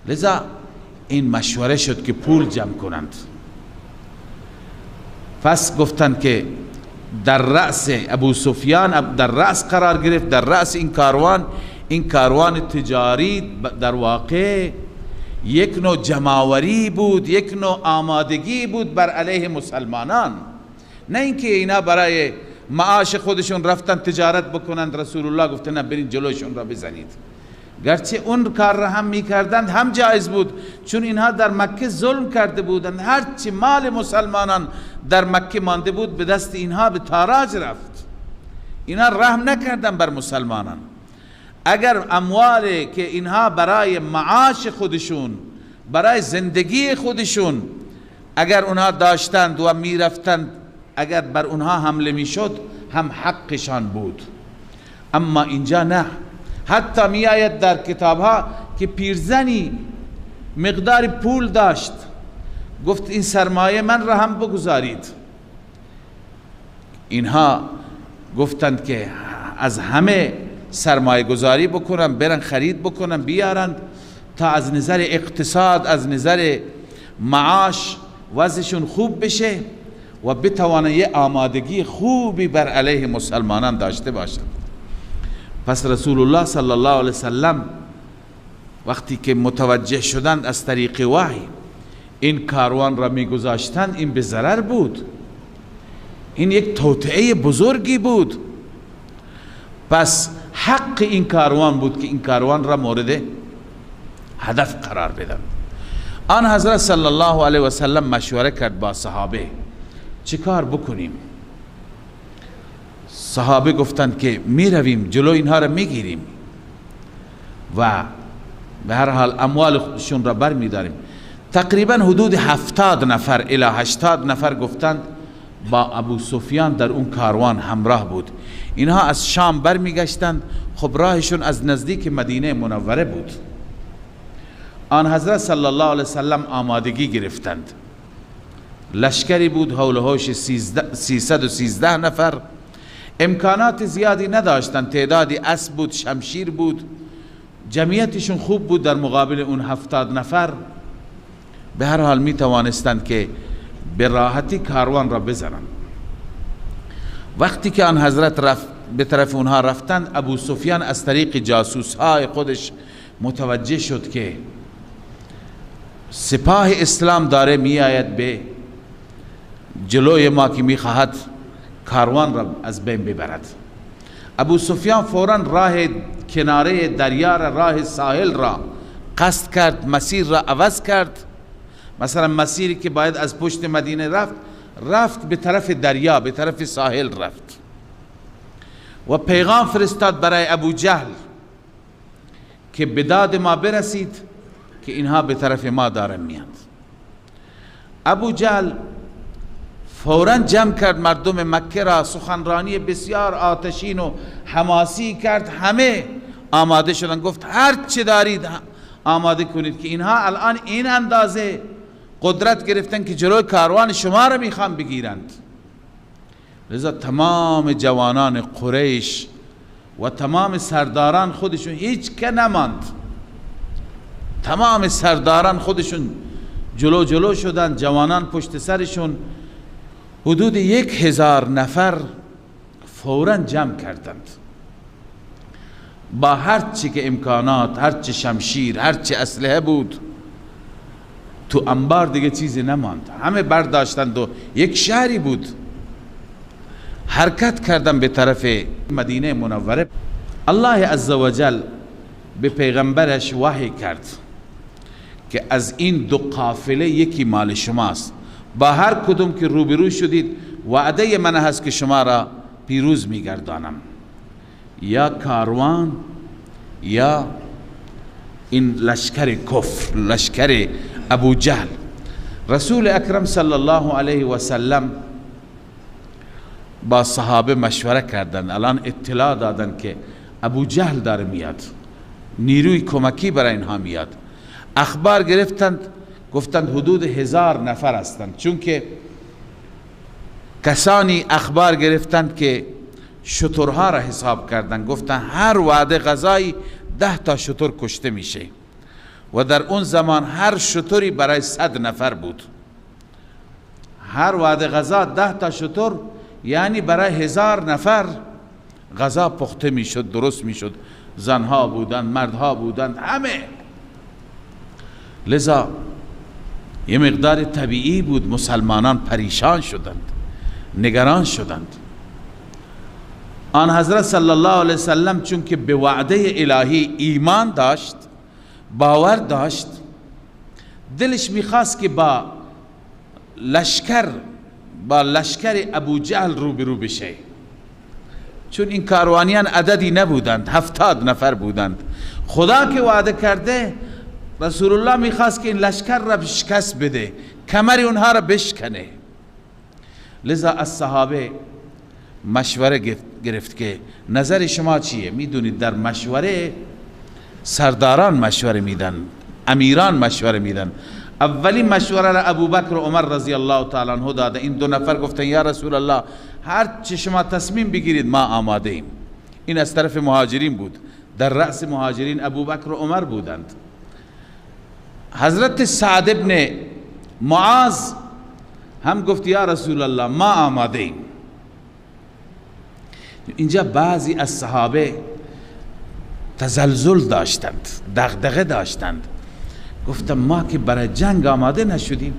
لذا این مشوره شد که پول جمع کنند. پس گفتند که در رأس ابو سفیان، در رأس قرار گرفت، در رأس این کاروان تجاری در واقع یک نوع جماوری بود، یک نوع آمادگی بود بر علیه مسلمانان. نه اینکه اینا برای معاش خودشون رفتن تجارت بکنند. رسول الله گفته نه، برین جلوشون را بزنید. گرچه اون کار را هم میکردند هم جایز بود، چون اینها در مکه ظلم کرده بودند. هرچی مال مسلمانان در مکه مانده بود به دست اینها به تاراج رفت. اینها رحم نکردن بر مسلمانان. اگر اموالی که اینها برای معاش خودشون، برای زندگی خودشون اگر اونها داشتند و میرفتند، اگر بر اونها حمله میشد هم حقشان بود. اما اینجا نه. حتی می آید در کتاب ها که پیرزنی مقدار پول داشت، گفت این سرمایه من را هم بگذارید. اینها گفتند که از همه سرمایه گذاری بکنن، برن خرید بکنن، بیارند تا از نظر اقتصاد، از نظر معاش وضعشون خوب بشه و بتوانند یه آمادگی خوبی بر علیه مسلمانان داشته باشند. پس رسول الله صلی الله علیه وسلم وقتی که متوجه شدند از طریق وحی این کاروان را میگذاشتند، این به ضرر بود، این یک توطئه بزرگی بود. پس حق این کاروان بود که این کاروان را مورد هدف قرار بدن. آن حضرت صلی الله علیه و سلم مشوره کرد با صحابه چه کار بکنیم. صحابه گفتند که می رویم جلو اینها را می گیریم و به هر حال اموالشون را بر می داریم. تقریبا حدود 70 نفر الی 80 نفر گفتند با ابو سفیان در اون کاروان همراه بود. اینها از شام بر می گشتند. خب راهشون از نزدیک مدینه منوره بود. آن حضرت صلی الله علیه وسلم آمادگی گرفتند. لشکری بود حول و حوش 313 نفر. امکانات زیادی نداشتند، تعدادی اسب بود، شمشیر بود، جمعیتشون خوب بود در مقابل اون 70 نفر. به هر حال می توانستند که به راحتی کاروان را بزنند. وقتی که آن حضرت به طرف اونها رفتند، ابو سفیان از طریق جاسوس های خودش متوجه شد که سپاه اسلام داره می آید به جلوی ما که می خواهد کاروان را از بین ببرد. ابو سفیان فوراً راه کناره دریا را، راه ساحل را قصد کرد، مسیر را عوض کرد. مثلا مسیری که باید از پشت مدینه رفت به طرف دریا، به طرف ساحل رفت و پیغام فرستاد برای ابو جهل که به داد ما برسید که اینها به طرف ما دارن میاد. ابو جهل فوراً جمع کرد مردم مکه را، سخنرانی بسیار آتشین و حماسی کرد، همه آماده شدن، گفت هر چه دارید آماده کنید که اینها الان این اندازه قدرت گرفتن که جلوی کاروان شما را میخوان بگیرند. لذا تمام جوانان قریش و تمام سرداران خودشون، هیچ که نماند، تمام سرداران خودشون جلو شدن، جوانان پشت سرشون، حدود 1000 نفر فوراً جمع کردند با هر چی که امکانات، هر چی شمشیر، هر چی اسلحه بود. تو انبار دیگه چیزی نماند، همه برداشتند و یک شهری بود. حرکت کردن به طرف مدینه منوره. الله عزوجل به پیغمبرش وحی کرد که از این دو قافله یکی مال شماست، با هر کدوم که روبرو شدید وعده من هست که شما را پیروز میگردانم، یا کاروان یا این لشکر کفر، لشکر ابو جهل. رسول اکرم صلی الله علیه و سلم با صحابه مشوره کردن، الان اطلاع دادن که ابو جهل داره میاد، نیروی کمکی برای اینها میاد. اخبار گرفتند، گفتند حدود 1000 نفر هستند، چون که کسانی اخبار گرفتند که شترها را حساب کردند، گفتند هر وعده غذایی 10 تا شتر کشته میشه و در اون زمان هر شتری برای 100 نفر بود. هر وعده غذا 10 تا شتر، یعنی برای 1000 نفر غذا پخته میشد، درست میشد، زنها بودند، مردها بودند، همه. لذا یه مقدار طبیعی بود مسلمانان پریشان شدند، نگران شدند. آن حضرت صلی الله علیه وسلم چون که به وعده الهی ایمان داشت، باور داشت، دلش میخواست که با لشکر ابو جهل روبرو بشه، چون این کاروانیان عددی نبودند، 70 نفر بودند. خدا که وعده کرده، رسول الله میخواست که این لشکر را شکست بده، کمر اونها را بشکنه. لذا از صحابه مشوره گرفت که نظر شما چیه؟ میدونید در مشوره سرداران مشوره میدن، امیران مشوره میدن. اولین مشوره را ابوبکر و عمر رضی الله تعالی عنه داده. این دو نفر گفتن یا رسول الله هر چه شما تصمیم بگیرید ما آماده ایم. این از طرف مهاجرین بود، در رأس مهاجرین ابوبکر و عمر بودند. حضرت سعد ابن معاذ هم گفت یا رسول الله ما آماده ایم. اینجا بعضی از صحابه تزلزل داشتند، دغدغه داشتند، گفتم ما که برای جنگ آماده نشدیم،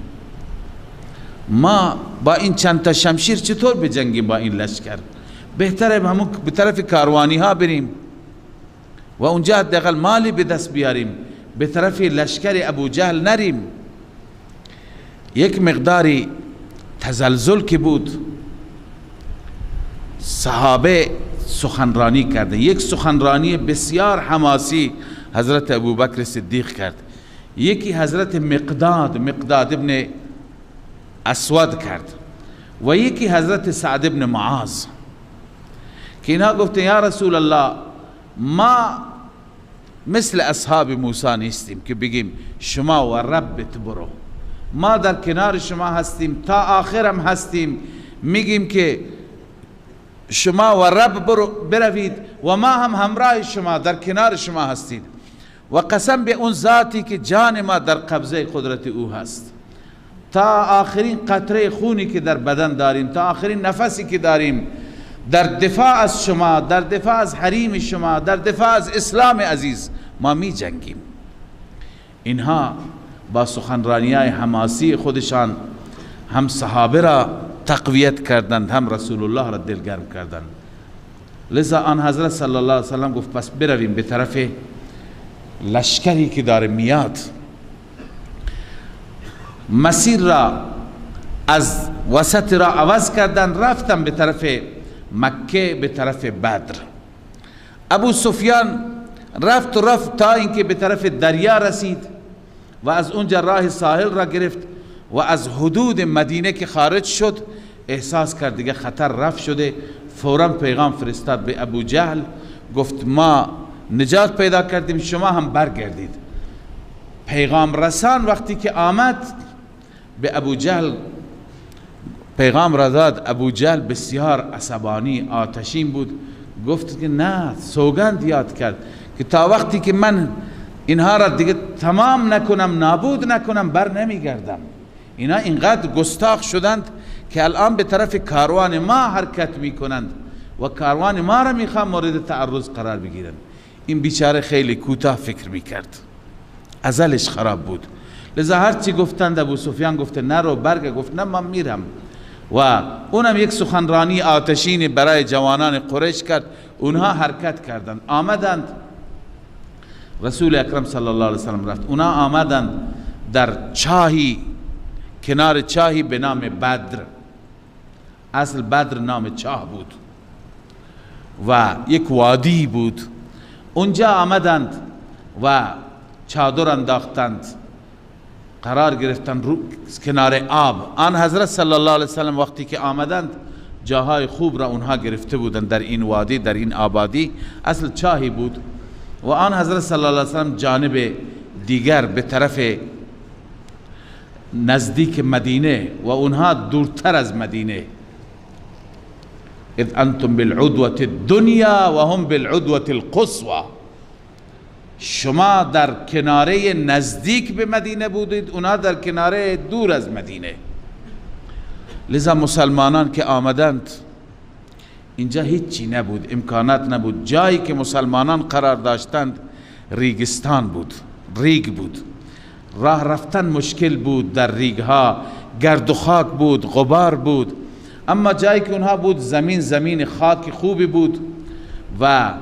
ما با این چند تا شمشیر چطور بجنگیم با این لشکر؟ بهتره همون به طرف کاروانی ها بریم و اونجا حداقل مالی به دست بیاریم، به طرف لشکر ابو جهل نریم. یک مقداری تزلزل که بود، صحابه سخنرانی کرده. یک سخنرانی بسیار حماسی حضرت ابوبکر صدیق کرد، یکی حضرت مقداد ابن اسود کرد و یکی حضرت سعد ابن معاذ، که اینها گفتن یا رسول الله ما مثل اصحاب موسی نیستیم که بگیم شما و ربت برو، ما در کنار شما هستیم تا آخرم هستیم، میگیم که شما و رب بروید و ما هم همراه شما در کنار شما هستید و قسم به اون ذاتی که جان ما در قبضه قدرت او هست، تا آخرین قطره خونی که در بدن داریم، تا آخرین نفسی که داریم، در دفاع از شما، در دفاع از حریم شما، در دفاع از اسلام عزیز ما می جنگیم. اینها با سخنرانی‌های حماسی خودشان هم صحابه را تقویت کردند، هم رسول الله را دلگرم کردند. لذا آن حضرت صلی الله علیه وسلم گفت پس برویم به طرف لشکری که داره میاد. مسیر را از وسط را عوض کردن، رفتن به طرف مکه، به طرف بدر. ابو سفیان رفت تا اینکه به طرف دریا رسید و از اونجا راه ساحل را گرفت و از حدود مدینه که خارج شد احساس کرد دیگه خطر رفع شده، فوراً پیغام فرستاد به ابو جهل، گفت ما نجات پیدا کردیم، شما هم برگردید. پیغام رسان وقتی که آمد به ابو جهل پیغام را داد، ابو جهل بسیار عصبانی آتشین بود، گفت که نه، سوگند یاد کرد که تا وقتی که من اینها را دیگه تمام نکنم، نابود نکنم، بر نمیگردم. اینا اینقدر گستاخ شدند که الان به طرف کاروان ما حرکت میکنند و کاروان ما را میخوان مورد تعرض قرار بگیرند. این بیچاره خیلی کوتاه فکر میکرد، ازلش خراب بود. لذا هرچی گفتند ابو سفیان گفته نرو، برگرد. گفت نه من میرم. و اونم یک سخنرانی آتشینی برای جوانان قریش کرد. اونها حرکت کردند، آمدند. رسول اکرم صلی الله علیه وسلم رفت. اونها آمدند در چاهی، کنار چاهی به نام بدر. اصل بدر نام چاه بود و یک وادی بود. اونجا آمدند و چادر انداختند، قرار گرفتند رو کنار آب. آن حضرت صلی الله علیه وسلم وقتی که آمدند جاهای خوب را اونها گرفته بودند در این وادی، در این آبادی. اصل چاهی بود و آن حضرت صلی الله علیه وسلم جانب دیگر به طرف نزدیک مدینه و اونها دورتر از مدینه. اذ انتم بالعدوة الدنیا و هم بالعدوة القصوى. شما در کناره نزدیک به مدینه بودید، اونا در کناره دور از مدینه. لذا مسلمانان که آمدند اینجا هیچی نبود، امکانات نبود. جایی که مسلمانان قرار داشتند ریگستان بود، ریگ بود، راه رفتن مشکل بود، در ریگ ها گرد و خاک بود، غبار بود. اما جایی که اونها بود زمین خاک خوبی بود و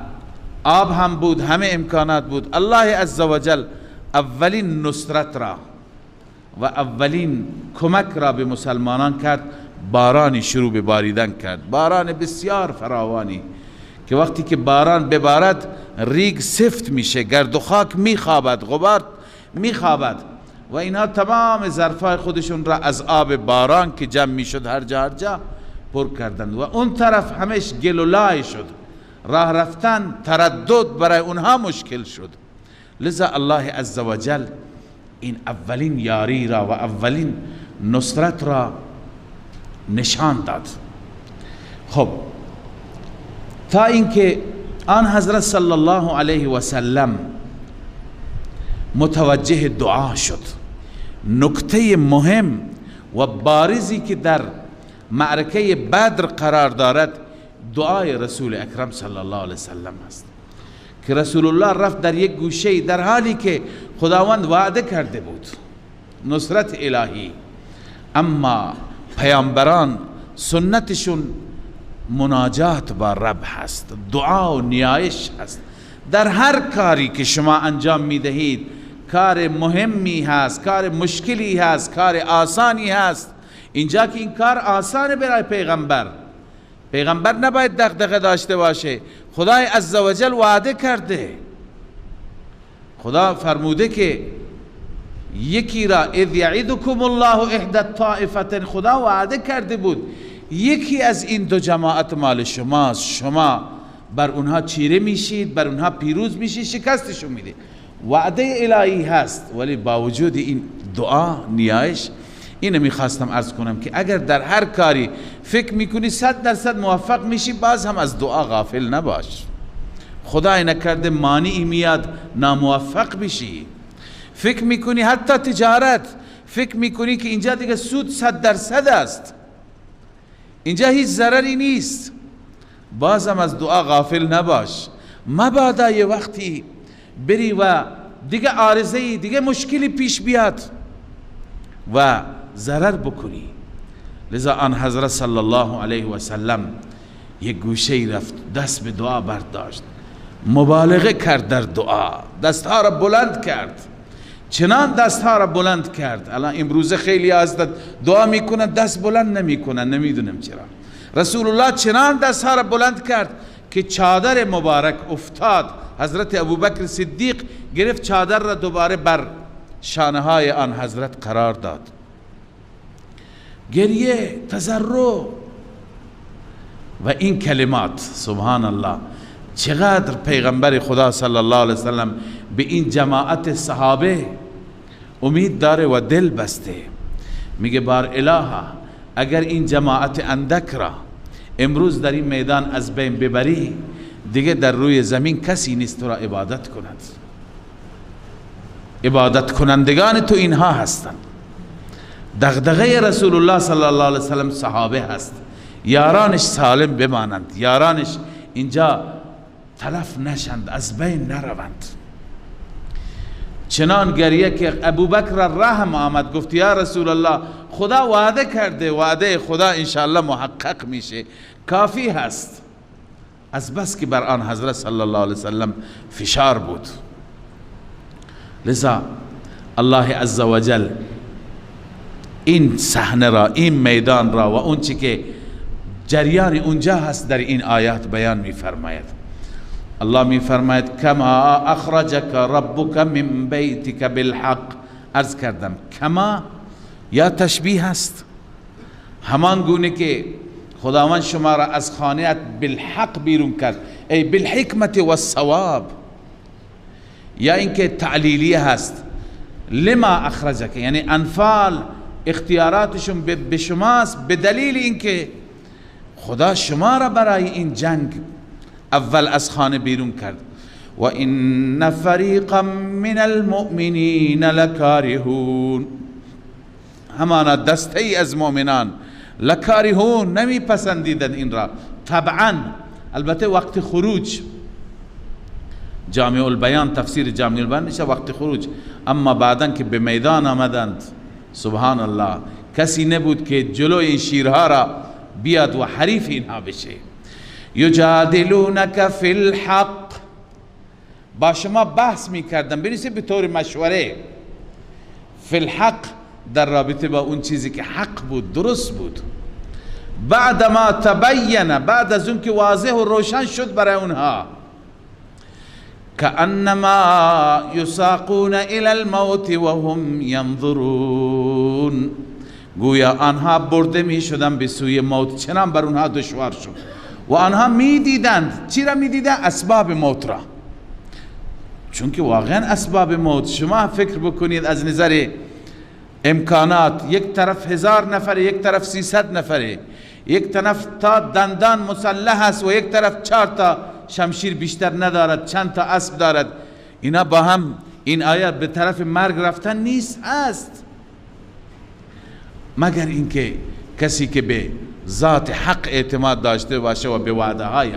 آب هم بود، همه امکانات بود. الله عزوجل اولین نصرت را و اولین کمک را به مسلمانان کرد. بارانی شروع به باریدن کرد، باران بسیار فراوانی که وقتی که باران ببارد ریگ سفت میشه، گرد و خاک میخوابد، غبار میخوابد و اینا تمام ظرفای خودشون را از آب باران که جمع میشد هر جا پر کردند و اون طرف همش گل و لای شد، راه رفتن تردد برای اونها مشکل شد. لذا الله عزوجل این اولین یاری را و اولین نصرت را نشان داد. خب تا اینکه آن حضرت صلی الله علیه و سلم متوجه دعا شد. نکته مهم و بارزی که در معرکه بدر قرار دارد دعای رسول اکرم صلی الله علیه وسلم است که رسول الله رفت در یک گوشه در حالی که خداوند وعده کرده بود نصرت الهی، اما پیامبران سنتشون مناجات با رب هست، دعا و نیایش هست. در هر کاری که شما انجام میدهید، کار مهمی هست، کار مشکلی هست، کار آسانی هست. اینجا که این کار آسانه برای پیغمبر نباید دغدغه داشته باشه. خدای عزوجل وعده کرده، خدا فرموده که یکی را اذ یعدکم الله احدى الطائفتین، خدا وعده کرده بود یکی از این دو جماعت مال شماست، شما بر اونها چیره میشید، بر اونها پیروز میشید، شکستشون میده. وعده الهی هست، ولی با وجود این دعا نیایش اینو میخواستم عرض کنم که اگر در هر کاری فکر میکنی 100% موفق میشی، باز هم از دعا غافل نباش. خدای نکرده مانعی میاد ناموفق بشی. فکر میکنی حتی تجارت، فکر میکنی که اینجا دیگه سود 100% است، اینجا هیچ ضرری نیست، باز هم از دعا غافل نباش. مبادا یه وقتی بری و دیگه عارضه‌ای، دیگه مشکلی پیش بیاد و ضرر بکنی. لذا آن حضرت صلی الله علیه و سلم یک گوشه رفت، دست به دعا برداشت، مبالغه کرد در دعا، دستها را بلند کرد، چنان دستها را بلند کرد. الان امروزه خیلی از دعا میکنن دست بلند نمیکنن، نمیدونم چرا. رسول الله چنان دستها را بلند کرد که چادر مبارک افتاد. حضرت ابوبکر صدیق گرفت چادر را دوباره بر شانه های آن حضرت قرار داد. گریه، تضرع و این کلمات. سبحان الله، چقدر پیغمبر خدا صلی الله علیه وسلم به این جماعت صحابه امید داره و دل بسته. میگه بار الها اگر این جماعت اندک را امروز در این میدان از بین ببری، دیگه در روی زمین کسی نیست تو را عبادت کند. عبادت کنندگان تو اینها هستند. دغدغه رسول الله صلی الله علیه وسلم صحابه هست، یارانش سالم بمانند، یارانش اینجا تلف نشند، از بین نروند. چنان گریه که ابوبکر رحم آمد، گفت یا رسول الله خدا وعده کرده، وعده خدا انشاءالله محقق میشه، کافی هست. از بس که بر آن حضرت صلی الله علیه وسلم فشار بود. لذا الله عز وجل این صحنه را، این میدان را و اون چی که جریان اونجا هست در این آیات بیان میفرماید. الله میفرماید کما اخرجک ربک من بیتک بالحق. عرض کردم کما یا تشبیه است، همان گونه که خداوند شما را از خانه‌ات بالحق بیرون کرد، ای بالحکمت و الصواب. یا اینکه تعلیلیه هست، لما اخرجک، یعنی انفال اختیاراتشون به شماست، به دلیل اینکه خدا شما را برای این جنگ اول از خانه بیرون کرد. و ان فریقا من المؤمنین لکارهون، همانا دسته ای از مؤمنان لکارهون، نمی پسندیدن این را. طبعا البته وقت خروج، جامع البیان تفسیر جامع البیان میشه وقت خروج، اما بعدن که به میدان آمدند سبحان الله کسی نبود که جلوی این شیرها را بیاد و حریف اینها بشه. یجادلونک فی الحق، با شما بحث میکردن بنویسید به طور مشوره، فی الحق در رابطه با اون چیزی که حق بود، درست بود. بعد ما تبین، بعد از اون که واضح و روشن شد برای اونها، کأنما یساقون الی الموت وهم ینظرون، گویا آنها برده می شدن به سوی موت، چنان بر اونها دشوار شد و آنها می دیدند. چی را می دیدند؟ اسباب موت را. چون که واقعا اسباب موت، شما فکر بکنید از نظر امکانات، یک طرف 1000 نفره، یک طرف 300 نفره، یک طرف تا دندان مسلح است و یک طرف 4 تا شمشیر بیشتر ندارد، چند تا اسب دارد. اینا با هم، این آیات به طرف مرگ رفتن نیست است، مگر اینکه کسی که به ذات حق اعتماد داشته باشه و به وعده های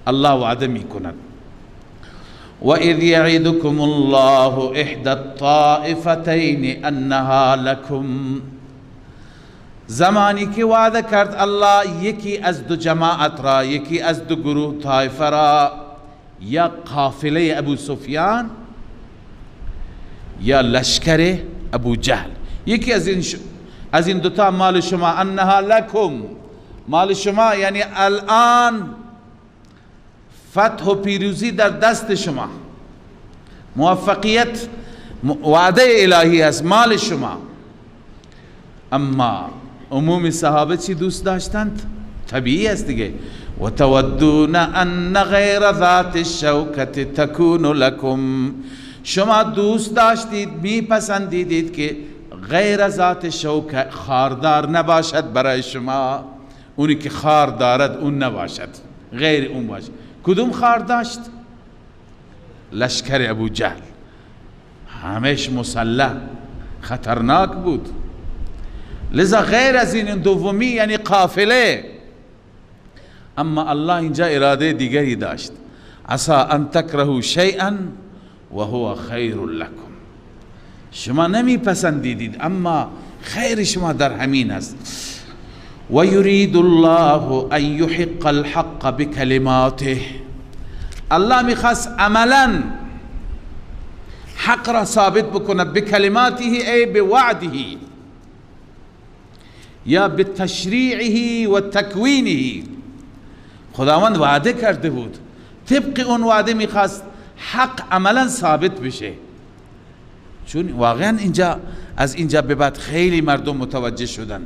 الله وعده می کند. و اذ یعیدکم الله احدى الطائفتین انها لکم، زمانی که وعده کرد الله یکی از دو جماعت را، یکی از دو گروه طایفه را، یا قافله ابو سفیان یا لشکر ابو جهل، یکی از این دوتا مال شما، انها لکم، مال شما، یعنی الان فتح و پیروزی در دست شما، موفقیت وعده الهی است، مال شما. اما عموم صحابه چی دوست داشتند؟ طبیعی است دیگه. و تودون ان غیر ذات الشوکت تکون لکم، شما دوست داشتید، میپسندیدید که غیر ذات شوکت، خاردار نباشد برای شما، اونی که خار دارد اون نباشد، غیر اون باشد. کدوم خار داشت؟ لشکر ابو جهل، همش مسلح، خطرناک بود. لذا غیر از این دومی یعنی قافله. اما الله اینجا اراده دیگری داشت، عسى ان تکرهوا شیئا و هو خیر لکم، شما نمی پسندیدید اما خیر شما در همین است. و یرید الله ان یحق الحق بکلماته، الله میخواست عملا حق را ثابت بکند، بکلماته ای بوعده یا بتشریعه و تکوینه. خداوند وعده کرده بود، طبق اون وعده میخواست حق عملا ثابت بشه. چون واقعا اینجا از اینجا به بعد خیلی مردم متوجه شدن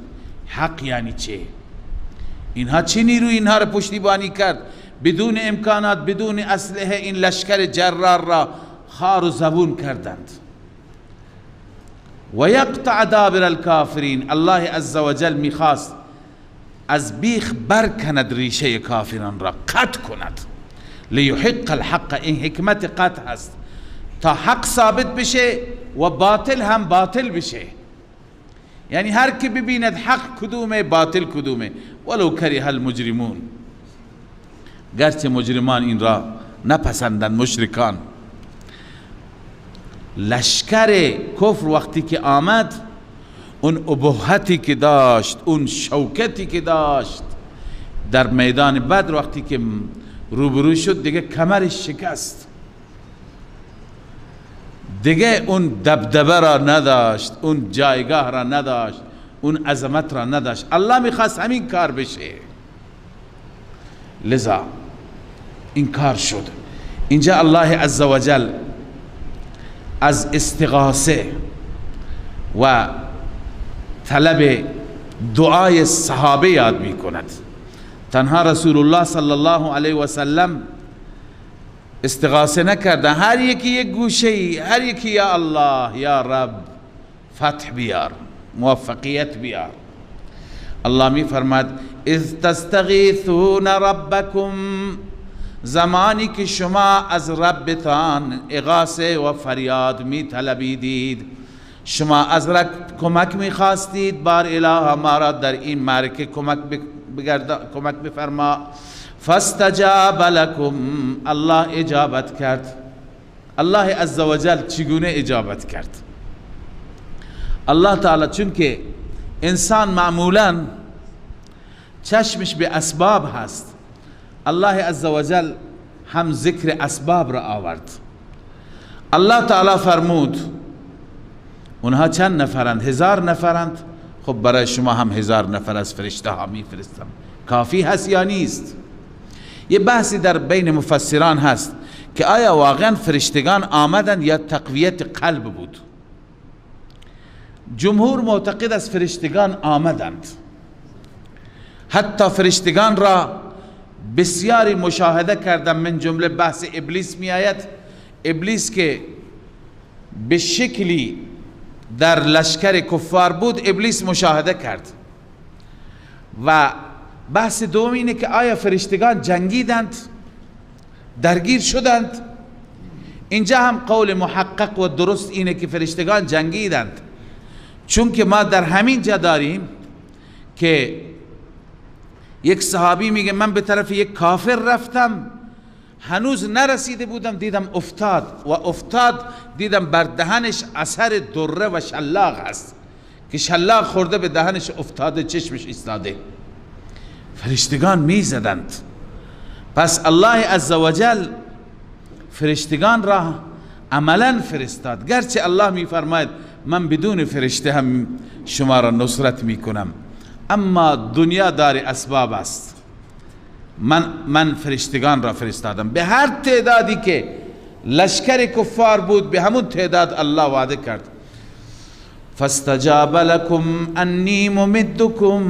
حق یعنی چه؟ اینها چه نیروی اینها را پشتیبانی کرد؟ بدون امکانات، بدون اسلحه این لشکر جرار را خار و زبون کردند. و یقطع دابر الکافرین، الله عزوجل میخواست از بیخ برکند ریشه کافران را، قطع کند. لیحق الحق، این حکمت قطع هست تا حق ثابت بشه و باطل هم باطل بشه. یعنی هر که ببیند حق کدومه باطل کدومه، ولو کره المجرمون، گرچه مجرمان این را نپسندند، مشرکان. لشکر کفر وقتی که آمد، اون ابهتی که داشت، اون شوکتی که داشت در میدان بدر، وقتی که روبرو شد دیگه کمرش شکست، دیگه اون دبدبه را نداشت، اون جایگاه را نداشت، اون عظمت را نداشت. الله میخواست همین کار بشه، لذا این کار شد. اینجا الله عزوجل از استغاثه و طلب دعای صحابه یاد می کند. تنها رسول الله صلی الله علیه و سلم استغاثه نکردن، هر یکی یک گوشه، هر یکی یا الله یا رب فتح بیار، موفقیت بیار. الله می فرماد اذ تستغیثون ربکم، زمانی که شما از ربتان اغاثه و فریاد می طلبیدید، شما از رب کمک می خواستید، بار اله ما را در این معرکه کمک بفرما. فاستجاب لکم، الله اجابت کرد. الله عزوجل چگونه اجابت کرد؟ الله تعالی چون که انسان معمولا چشمش به اسباب هست، الله عزوجل هم ذکر اسباب را آورد. الله تعالی فرمود اونها چند نفرند؟ 1000 نفرند. خب برای شما هم 1000 نفر از فرشته ها می فرستم، کافی هست یا نیست؟ یه بحثی در بین مفسران هست که آیا واقعا فرشتگان آمدن یا تقویت قلب بود؟ جمهور معتقد از فرشتگان آمدند. حتی فرشتگان را بسیاری مشاهده کردم، من جمله بحث ابلیس می آید. ابلیس که به شکلی در لشکر کفار بود، ابلیس مشاهده کرد. و بحث دوم اینه که آیا فرشتگان جنگیدند، درگیر شدند؟ اینجا هم قول محقق و درست اینه که فرشتگان جنگیدند، چون که ما در همین جا داریم که یک صحابی میگه من به طرف یک کافر رفتم، هنوز نرسیده بودم دیدم افتاد دیدم بر دهنش اثر دره و شلاق هست که شلاق خورده به دهنش افتاده، چشمش ایستاده. فرشتگان میزدند. پس الله عزوجل فرشتگان را عملا فرستاد، گرچه الله میفرماید من بدون فرشته هم شما را نصرت میکنم، اما دنیا دار اسباب است. من فرشتگان را فرستادم به هر تعدادی که لشکر کفار بود، به همون تعداد الله وعده کرد. فاستجاب لكم انی ممدكم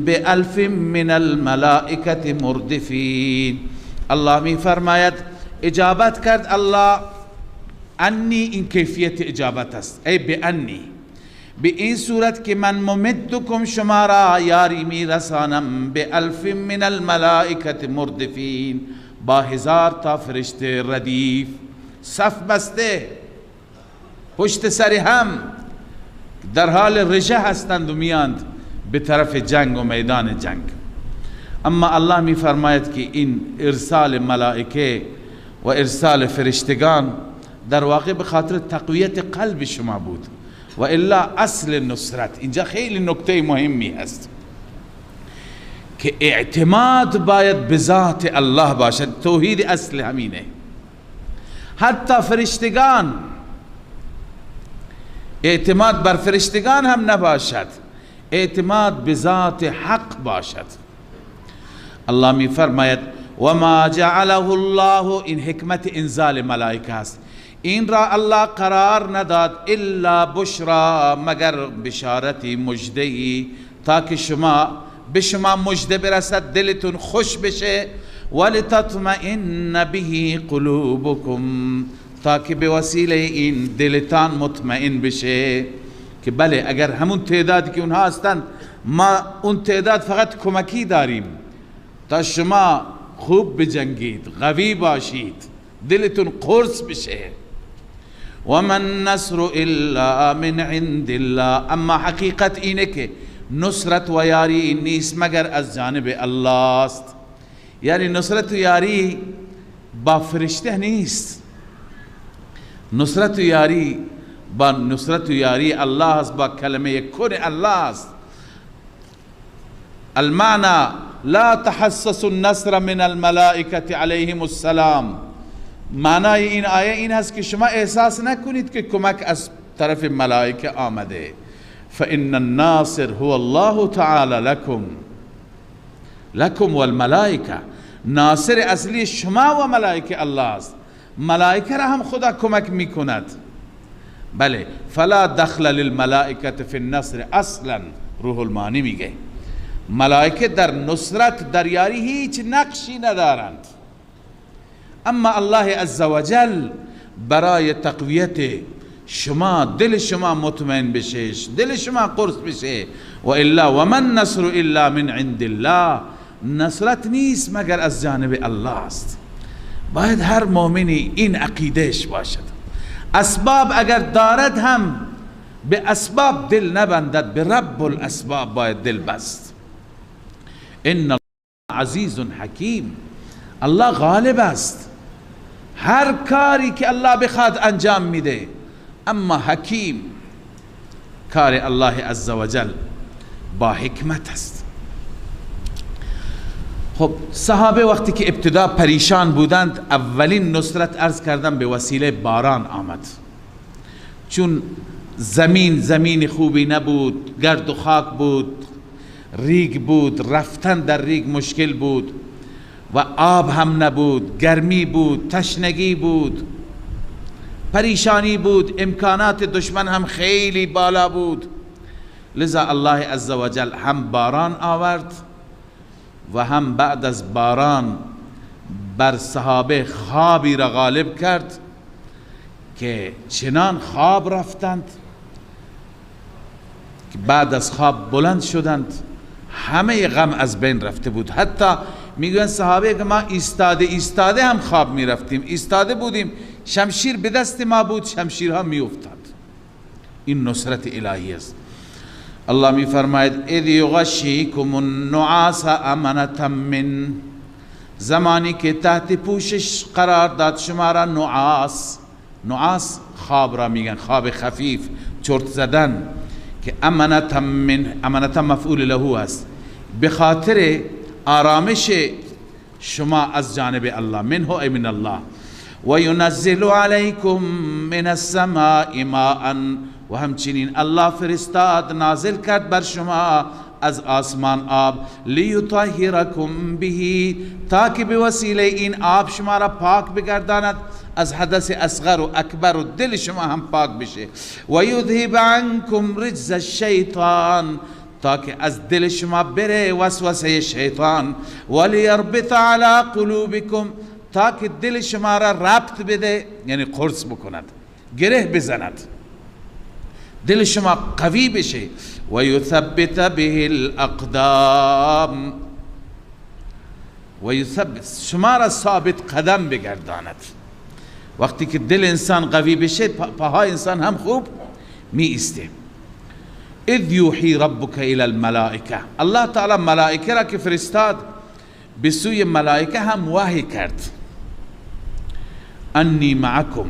ب1000 من الملائکة مردفین. الله می فرماید اجابت کرد الله. انی این کیفیت اجابت است، ای به انی، به این صورت که من ممدکم شما را یاری می رسانم ب1000 من الملائکة مردفین، با 1000 تا فرشته ردیف، صف بسته، پشت سر هم، در حال رژه هستند و میاند به طرف جنگ و میدان جنگ. اما الله می فرماید که این ارسال ملائکه و ارسال فرشتگان در واقع به خاطر تقویت قلب شما بود، و الا اصل نصرت. اینجا خیلی نکته مهمی هست که اعتماد باید به ذات الله باشد. توحید اصل همینه. حتی فرشتگان، اعتماد بر فرشتگان هم نباشد، اعتماد به ذات حق باشد. الله می فرماید و ما جعله الله، این حکمت انزال ملائکه است، این را الله قرار نداد الا بشرا، مگر بشارتی مجدی تا که شما به شما مژده برسد، دلتون خوش بشه. ولتطمئن به قلوبکم، تا که به وسیله این دلتان مطمئن بشه که بله اگر همون تعدادی که اونها هستن ما اون تعداد فقط کمکی داریم تا شما خوب بجنگید، قوی باشید، دلتون قرص بشه. و من نصر الا من عند الله، اما حقیقت اینه که نصرت و یاری نیست مگر از جانب الله است. یعنی نصرت و یاری با فرشته نیست، نصرت و یاری با نصرت و یاری الله است، با کلمه کن الله است. المعنى لا تحسس النصر من الملائکه علیهم السلام. معنای این آیه این هست که شما احساس نکنید که کمک از طرف ملائکه آمده. فإن الناصر هو الله تعالی لكم والملائکه. ناصر اصلی شما و ملائکه الله است. ملائکه را هم خدا کمک میکند. بله، فلا دخل للملائکه فی النصر اصلا. روح المعانی میگه ملائکه در نصرت، در یاری هیچ نقشی ندارند. اما الله عزوجل برای تقویت شما، دل شما مطمئن بشه، دل شما قرص بشه. و الا و من نصر الا من عند الله، نصرت نیست مگر از جانب الله است. باید هر مؤمنی این عقیدهش باشد. اسباب اگر دارد هم به اسباب دل نبندد، به رب الاسباب باید دل بست. ان الله عزیز حکیم، الله غالب است، هر کاری که الله بخواد انجام میده. اما حکیم، کار الله عزوجل با حکمت است. خب صحابه وقتی که ابتدا پریشان بودند، اولین نصرت عرض کردم به وسیله باران آمد. چون زمین خوبی نبود، گرد و خاک بود، ریگ بود، رفتن در ریگ مشکل بود و آب هم نبود، گرمی بود، تشنگی بود، پریشانی بود، امکانات دشمن هم خیلی بالا بود. لذا الله عزوجل هم باران آورد و هم بعد از باران بر صحابه خوابی را غالب کرد که چنان خواب رفتند که بعد از خواب بلند شدند، همه غم از بین رفته بود. حتی میگن صحابه که ما ایستاده هم خواب میرفتیم، ایستاده بودیم، شمشیر به دست ما بود، شمشیرها میافتاد. این نصرت الهی است. الله می فرماید اذ یغشیکم النعاس امنة من، زمانی که تحت پوشش قرار داد شما را نعاس خواب را میگن، خواب خفیف، چرت زدن، که امنة من، امنة مفعول له است، به خاطر آرامش شما از جانب الله، منه ای من الله. و ینزل علیکم من السماء ماء، و همچنین الله فرستاد، نازل کرد بر شما از آسمان آب، لیطهرکم به، تاکه به وسیله این آب شما را پاک بگرداند از حدث اصغر و اکبر و دل شما هم پاک بشه. و یذهب عنکم رجز الشیطان، تاکه از دل شما بره وسوسه شیطان. ولیربط علی قلوبکم، تاکه دل شما را ربط بده، یعنی قرص بکند، گره بزند، دل شما قوی بشه. و یثبت به الاقدام، و یثبت، شما را ثابت قدم بگرداند. وقتی که دل انسان قوی بشه، پاهای انسان هم خوب می ایسته. اذ یوحی ربک الی الملائکه، الله تعالی ملائکه را که فرستاد، به سوی ملائکه هم وحی کرد، انی معکم،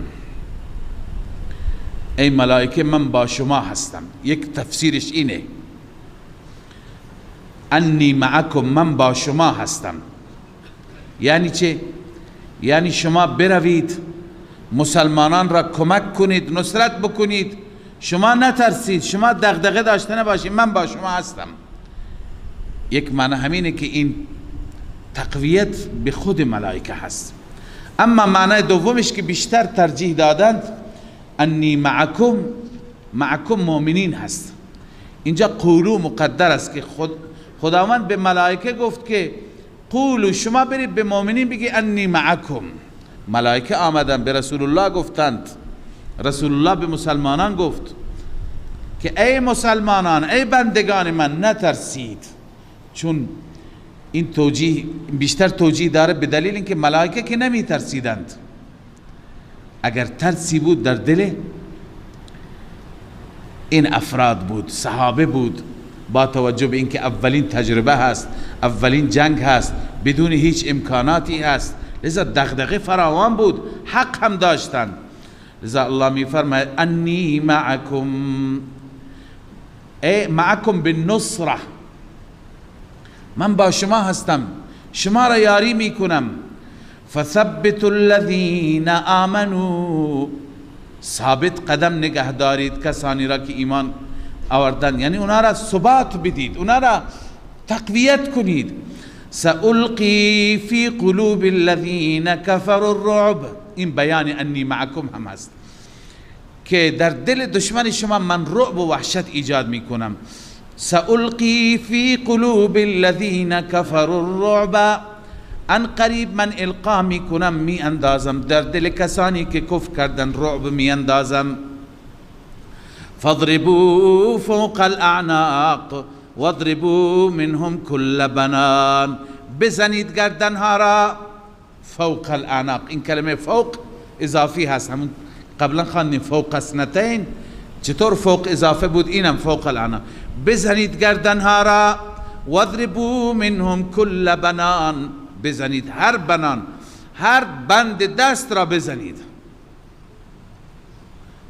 ای ملائکه من با شما هستم. یک تفسیرش اینه، انی معکم، من با شما هستم. یعنی چه؟ یعنی شما بروید مسلمانان را کمک کنید، نصرت بکنید، شما نترسید، شما دغدغه داشته نباشید، من با شما هستم. یک معنی همینه که این تقویت به خود ملائکه هست. اما معنی دومش که بیشتر ترجیح دادند، انی معکم، معکم مؤمنین هست. اینجا قولو مقدر است که خداوند به ملائکه گفت که قولو، شما برید به مؤمنین بگی انی معکم. ملائکه آمدن به رسول الله گفتند، رسول الله به مسلمانان گفت که ای مسلمانان، ای بندگان من، نترسید. چون این توجیه بیشتر توجیه داره به دلیل اینکه ملائکه که نمی ترسیدند. اگر ترسی بود در دل این افراد بود، صحابه بود، با توجه به اینکه اولین تجربه هست، اولین جنگ هست، بدون هیچ امکاناتی هست، لذا دغدغه فراوان بود، حق هم داشتند. لذا الله می فرماید انی معکم، ای معکم بالنصره، من با شما هستم، شما را یاری می کنم. فثبتوا الذین آمنوا، ثابت قدم نگه دارید کسانی را که ایمان آوردن، یعنی اونا را ثبات بدید، اونا را تقویت کنید. سألقی فی قلوب الذین کفروا الرعب، این بیان انی معکم هم هست که در دل دشمن شما من رعب و وحشت ایجاد می کنم. سألقی فی قلوب الذین کفروا الرعب، ان قریب من القا می کنم، می اندازم در دل کسانی که کفر کردن، رعب می اندازم. فاضربوا فوق الاعناق واضربوا منهم كل بنان، بزنید گردنها را فوق الاعناق. این کلمه فوق اضافی هست، همون قبلا خواندیم فوق اثنتین، چطور فوق اضافه بود، اینم فوق الاعناق. بزنید گردنها را، واضربوا منهم كل بنان، بزنید هر بنان، هر بند دست را بزنید.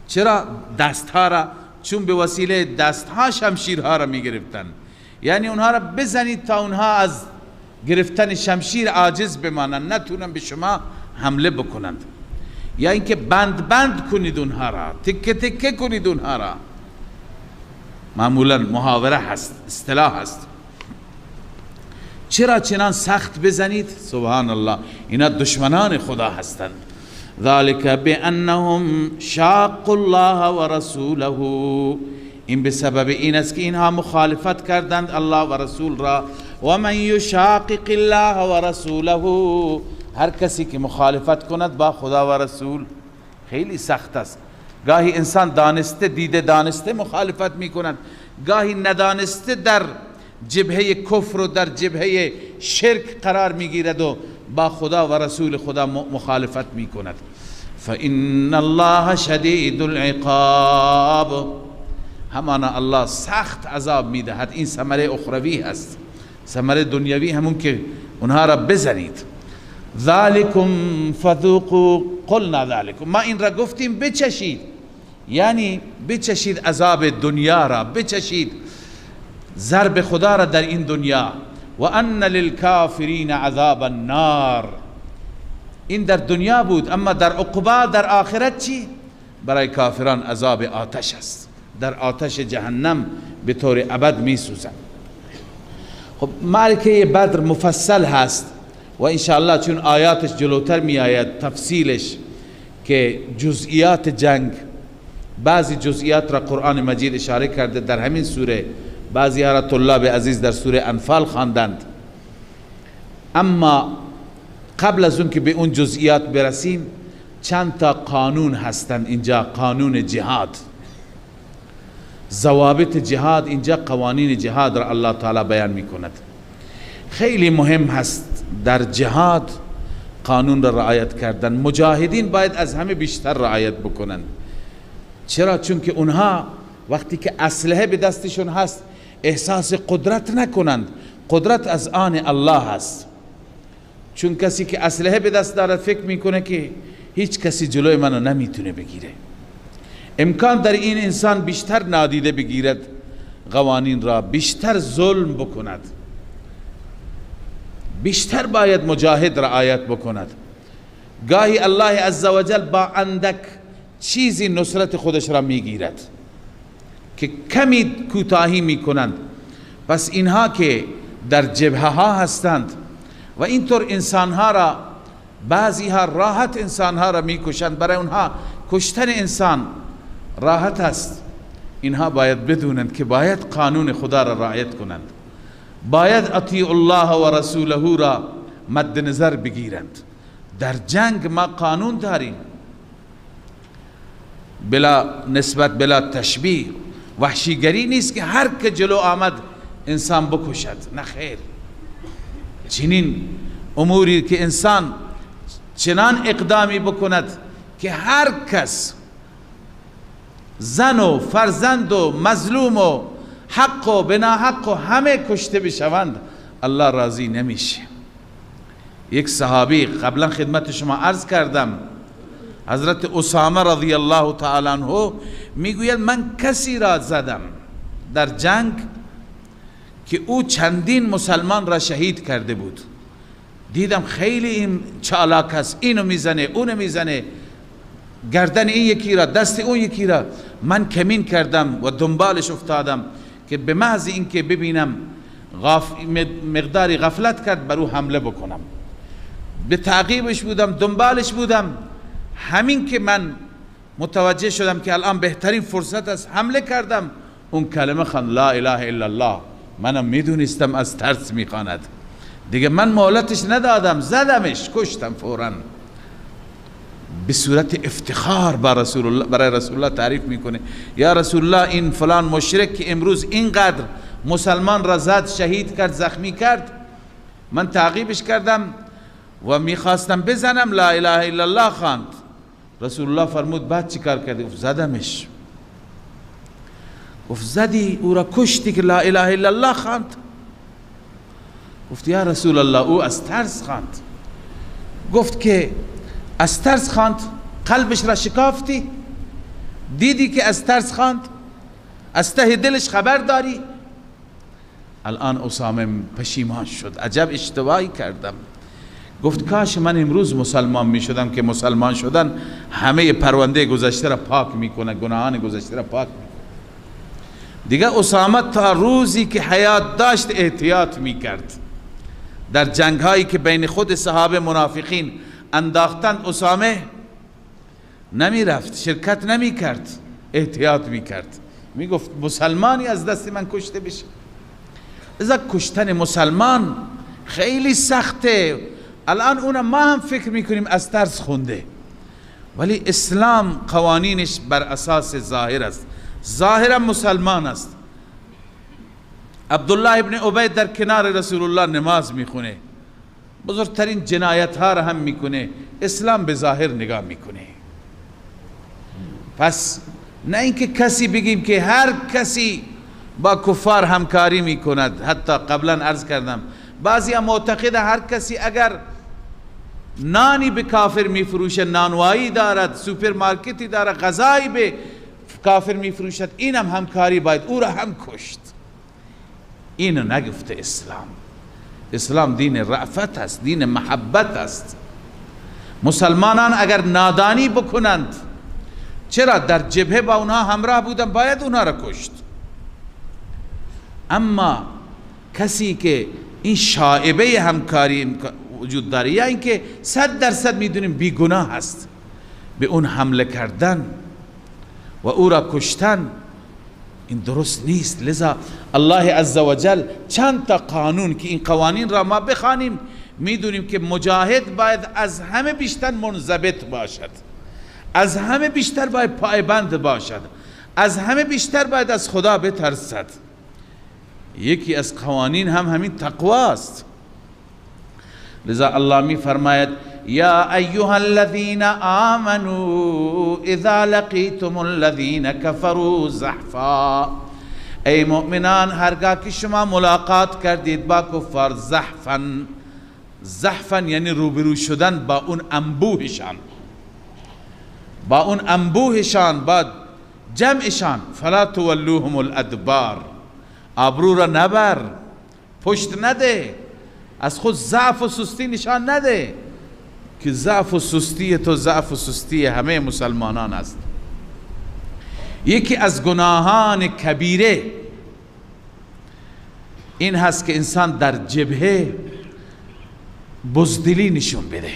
چرا دستها را؟ چون به وسیله دستها شمشیرها را می گرفتن، یعنی اونها را بزنید تا اونها از گرفتن شمشیر عاجز بمانند، نتونن به شما حمله بکنند. یا اینکه بند بند کنید اونها را، تکه تکه کنید اونها را. معمولا محاوره هست، اصطلاح هست. چرا چنان سخت بزنید؟ سبحان الله، اینا دشمنان خدا هستند. ذلك بانهم شاقوا الله ورسوله، این به سبب این است که اینها مخالفت کردند الله و رسول را. و من یشاقق الله و رسوله، هر کسی که مخالفت کند با خدا و رسول خیلی سخت است. گاهی انسان دانسته، دیده دانسته مخالفت می کند، گاهی ندانسته در جبهه کفر و در جبهه شرک قرار می گیرد و با خدا و رسول خدا مخالفت می کند. فإن الله شدید العقاب، همانا الله سخت عذاب می دهد. این ثمره اخروی هست، ثمره دنیوی همون که اونها را بزنید. ذالکم فذوقوا، قلنا ذالکم، ما این را گفتیم بچشید، یعنی بچشید عذاب دنیا را، بچشید ضرب خدا را در این دنیا. و ان للکافرین عذاب النار، این در دنیا بود، اما در عقبا در آخرت چی؟ برای کافران عذاب آتش است، در آتش جهنم به طور ابد می سوزند. خب معرکه بدر مفصل هست و انشاءالله چون آیاتش جلوتر می آید تفصیلش، که جزئیات جنگ، بعضی جزئیات را قرآن مجید اشاره کرده در همین سوره، بعضی ها را طلاب عزیز در سوره انفال خواندند. اما قبل از اون که به اون جزئیات برسیم، چند تا قانون هستند اینجا، قانون جهاد، ضوابط جهاد، اینجا قوانین جهاد را الله تعالی بیان می کند. خیلی مهم هست در جهاد قانون را رعایت کردن. مجاهدین باید از همه بیشتر رعایت بکنند. چرا؟ چون که اونها وقتی که اسلحه به دستشون هست احساس قدرت نکنند، قدرت از آن الله هست. چون کسی که اسلحه به دست دارد فکر میکنه که هیچ کسی جلوی منو نمیتونه بگیره، امکان در این انسان بیشتر نادیده بگیرد قوانین را، بیشتر ظلم بکند، بیشتر باید مجاهد رعایت بکند. گاهی الله عزوجل با اندک چیزی نصرت خودش را میگیرد که کمی کوتاهی میکنند. پس اینها که در جبهه ها هستند و اینطور انسانها را، بعضی ها راحت انسانها را میکشند، برای اونها کشتن انسان راحت است. اینها باید بدونند که باید قانون خدا را رعایت کنند، باید اطیع الله و رسوله را مد نظر بگیرند. در جنگ ما قانون داریم، بلا نسبت بلا تشبیه. وحشیگری نیست که هر که جلو آمد انسان بکشد، نه خیر. چنین اموری که انسان چنان اقدامی بکند که هر کس، زن و فرزند و مظلوم و حق و بناحق و همه کشته بشوند، الله راضی نمیشه. یک صحابی قبلا خدمت شما عرض کردم، حضرت اسامه رضی الله تعالی عنه میگوید من کسی را زدم در جنگ که او چندین مسلمان را شهید کرده بود. دیدم خیلی این چالاک است، اینو میزنه اونو میزنه، گردن این یکی را، دست اون یکی را. من کمین کردم و دنبالش افتادم که به محض اینکه ببینم مقداری غفلت کرد بر او حمله بکنم. به تعقیبش بودم، دنبالش بودم. همین که من متوجه شدم که الان بهترین فرصت است، حمله کردم. اون کلمه خواند لا اله الا الله. منم میدونستم از ترس میخواند. دیگه من مهلتش ندادم، زدمش، کشتم فوراً. به صورت افتخار برای رسول الله تعریف میکنه، یا رسول الله این فلان مشرک که امروز اینقدر مسلمان را زد، شهید کرد، زخمی کرد، من تعقیبش کردم و میخواستم بزنم، لا اله الا الله خواند. رسول الله فرمود بعد چی کار کردی؟ گفت زدمش. گفت زدی او را کشتی که لا اله الا الله خواند؟ گفت یا رسول الله او از ترس خواند. گفت که از ترس خواند؟ قلبش را شکافتی؟ دیدی که از ترس خواند؟ از ته دلش خبر داری؟ الان اسامه پشیمان شد، عجب اشتباهی کردم. گفت کاش من امروز مسلمان می شدم که مسلمان شدن همه پرونده گذشته را پاک میکنه، گناهان گذشته را پاک میکنه. دیگه اسامه تا روزی که حیات داشت احتیاط میکرد. در جنگ هایی که بین خود صحابه منافقین انداختند، اسامه نمی رفت، شرکت نمی کرد، احتیاط می کرد. می گفت مسلمانی از دست من کشته بشه. ازا کشتن مسلمان خیلی سخته. الان اونم ما هم فکر میکنیم از ترس خونده، ولی اسلام قوانینش بر اساس ظاهر است. ظاهرا مسلمان است. عبدالله ابن عبید در کنار رسول الله نماز میخونه، بزرگترین جنایت ها را هم میکنه. اسلام به ظاهر نگاه میکنه. پس نه اینکه کسی بگیم که هر کسی با کفار همکاری میکند. حتی قبلا عرض کردم بعضی هم معتقد هر کسی اگر نانی به کافر میفروشه، نانوایی دارد، سوپرمارکتی دارد، غذایی به کافر میفروشد، اینم همکاری باید او را هم کشت. اینو نگفته اسلام. اسلام دین رأفت است، دین محبت است. مسلمانان اگر نادانی بکنند، چرا در جبهه با اونها همراه بودن، باید اونها را کشت. اما کسی که این شائبه همکاری وجود داره، یا اینکه 100% میدونیم بیگناه است، به اون حمله کردن و او را کشتن، این درست نیست. لذا الله عزوجل چند تا قانون که این قوانین را ما بخوانیم میدونیم که مجاهد باید از همه بیشتر منضبط باشد، از همه بیشتر باید پایبند باشد، از همه بیشتر باید از خدا بترسد. یکی از قوانین هم همین تقوا است. لذا الله می فرماید یا ایها الذین آمنوا اذا لقیتم الذین کفروا زحفا. ای مؤمنان هرگاه که شما ملاقات کردید با کفار، زحفا، زحفا یعنی روبرو شدن با اون انبوهشان، با اون انبوهشان، با جمعشان، فلا تولوهم الادبار. آبرو را نبر، پشت نده، از خود ضعف و سستی نشان نده، که ضعف و سستی تو ضعف و سستی همه مسلمانان است. یکی از گناهان کبیره این هست که انسان در جبهه بزدلی نشون بده.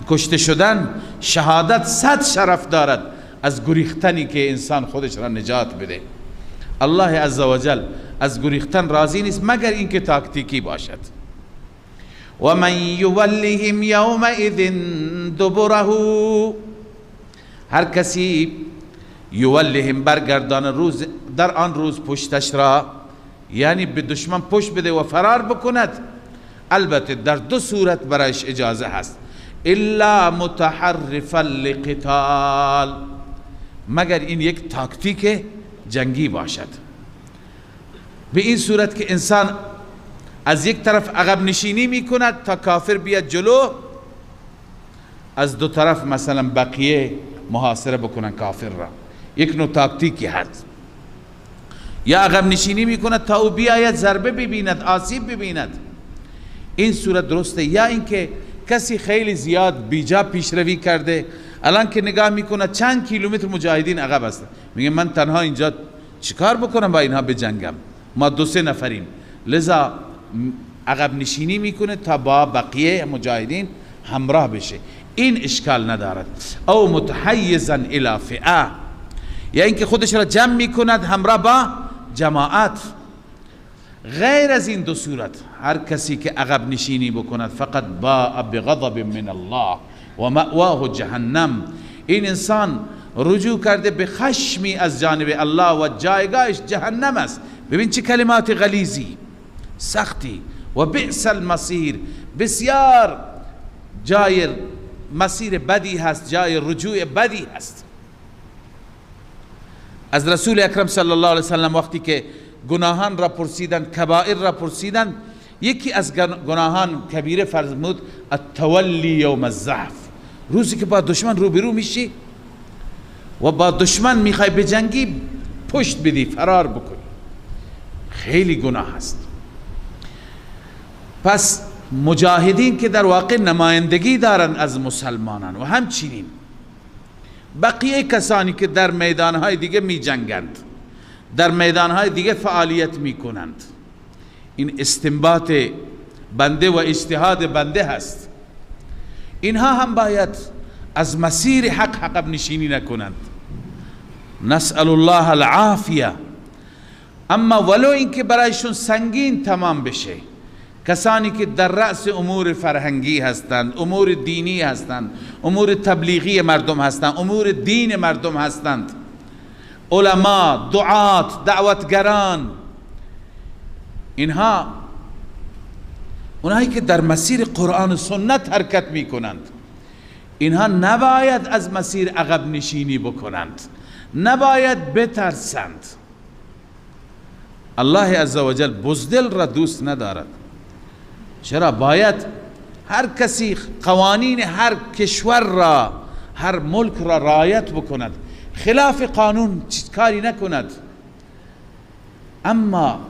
کشته شدن، شهادت 100 شرف دارد، از گریختنی که انسان خودش را نجات بده. الله عزوجل از گریختن راضی نیست مگر اینکه تاکتیکی باشد. و من یولهم یومئذ دبره، هر کسی یولهم برگردان روز در آن روز پشتش را، یعنی به دشمن پشت بده و فرار بکند. البته در دو صورت برایش اجازه هست، الا متحرفا لقتال، مگر این یک تاکتیک جنگی باشد. به این صورت که انسان از یک طرف عقب نشینی می کند تا کافر بیاد جلو، از دو طرف مثلا بقیه محاصره بکنن کافر را، یک نوع تاکتیکی هست. یا عقب نشینی می کند تا او بیاید ضربه ببیند، آسیب ببیند، این صورت درسته. یا اینکه کسی خیلی زیاد بیجا پیشروی کرده، الان که نگاه میکنه چند کیلومتر مجاهدین عقب هستن، میگه من تنها اینجا چیکار بکنم با اینها بجنگم، ما 2-3 نفریم، لذا عقب نشینی میکنه تا با بقیه مجاهدین همراه بشه، این اشکال ندارد. او متحیزا الی فئه، یا اینکه خودش را جمع میکند همراه با جماعت. غیر از این دو صورت هر کسی که عقب نشینی بکند فقط باء بغضب من الله و مأواه جهنم، این انسان رجوع کرده به خشمی از جانب الله و جایگاهش جهنم است. ببین چه کلمات غلیظی، سختی. و بئس المصیر، بسیار جای مسیر بدی هست، جای رجوع بدی هست. از رسول اکرم صلی الله علیه وسلم وقتی که گناهان را پرسیدن، کبائر را پرسیدن، یکی از گناهان کبیره فرمود التولی یوم الزحف، روزی که با دشمن روبرو میشی و با دشمن میخوای بجنگی، پشت بدی، فرار بکنی، خیلی گناه هست. پس مجاهدین که در واقع نمایندگی دارن از مسلمانان و همچنین بقیه کسانی که در میدانهای دیگه می جنگند، در میدانهای دیگه فعالیت می کنند، این استنباط بنده و اجتهاد بنده هست. اینها هم باید از مسیر حق عقب نشینی نکنند. نسأل الله العافیه. اما ولو اینکه برایشون سنگین تمام بشه، کسانی که در رأس امور فرهنگی هستند، امور دینی هستند، امور تبلیغی مردم هستند، امور دین مردم هستند، علما، دعات، دعوتگران، اینها اونایی که در مسیر قرآن و سنت حرکت می کنند، اینها نباید از مسیر عقب نشینی بکنند، نباید بترسند. الله عزوجل بزدل را دوست ندارد. چرا؟ باید هر کسی قوانین هر کشور را، هر ملک را رعایت بکند، خلاف قانون کاری نکند. اما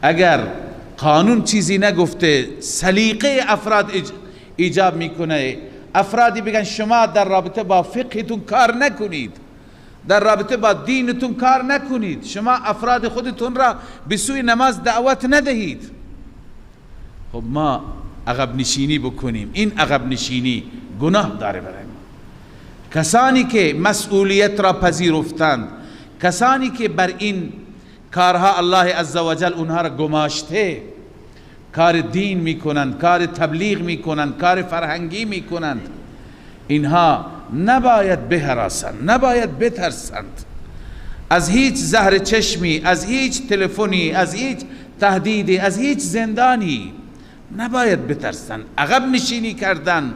اگر قانون چیزی نگفته، سلیقه افراد ایجاب میکنه، افرادی بگن شما در رابطه با فقهتون کار نکنید، در رابطه با دینتون کار نکنید، شما افراد خودتون را به سوی نماز دعوت ندهید، خب ما عقب نشینی بکنیم. این عقب نشینی گناه داره برای ما. کسانی که مسئولیت را پذیرفتند، کسانی که بر این کارها الله عزوجل اونها را گماشته، کار دین میکنند، کار تبلیغ میکنند، کار فرهنگی میکنند، اینها نباید بهراسند، نباید بترسند از هیچ زهر چشمی، از هیچ تلفنی، از هیچ تهدیدی، از هیچ زندانی نباید بترسند. عقب نشینی کردن،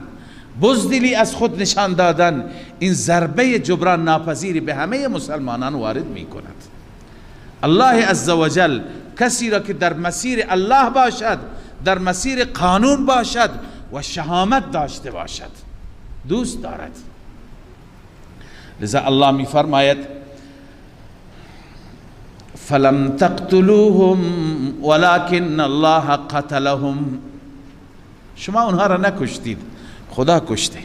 بزدلی از خود نشان دادن، این ضربه جبران ناپذیری به همه مسلمانان وارد می کند. الله عزوجل کسی را که در مسیر الله باشد، در مسیر قانون باشد و شهامت داشته باشد دوست دارد. لذا الله می فرماید فلم تقتلوهم ولكن الله قتلهم، شما اونها را نکشتید، خدا کشته.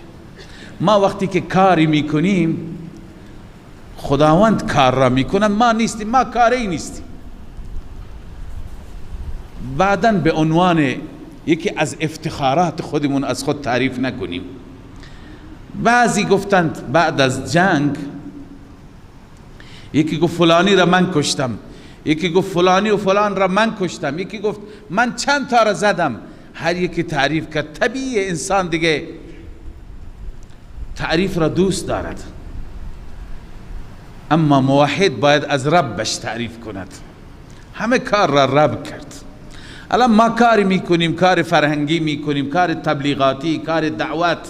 ما وقتی که کاری میکنیم خداوند کار را میکنن، ما نیستیم، ما کاری نیستیم. بعداً به عنوان یکی از افتخارات خودمون از خود تعریف نکنیم. بعضی گفتند بعد از جنگ یکی گفت فلانی را من کشتم، یکی گفت فلانی و فلان را من کشتم، یکی گفت من چند تا را زدم. هر یکی تعریف کرد. طبیعی انسان دیگه تعریف را دوست دارد، اما موحد باید از ربش تعریف کند. همه کار را رب کرد. الان ما کاری میکنیم، کار فرهنگی میکنیم، کار تبلیغاتی، کار دعوت.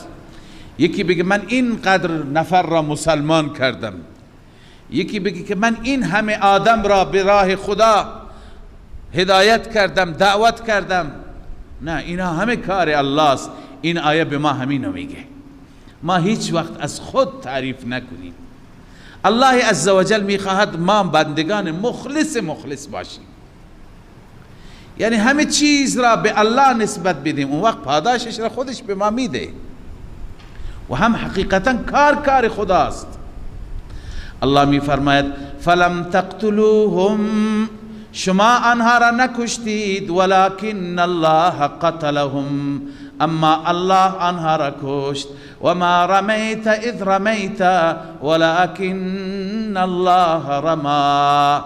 یکی بگه من اینقدر نفر را مسلمان کردم، یکی بگه که من این همه آدم را به راه خدا هدایت کردم، دعوت کردم. نه، اینا همه کار الله است. این آیه به ما همینو میگه. ما هیچ وقت از خود تعریف نکنیم. الله عزوجل میخواهد ما بندگان مخلص باشیم، یعنی همه چیز را به الله نسبت بدیم، اون وقت پاداشش را خودش به ما میده و هم حقیقتا کار خداست. الله میفرماید فلم تقتلوهم، شما آنها را نکشتید، ولکن الله قتلهم، اما الله آنها را کشت. و ما رمیت اذ رمیت ولکن الله رما،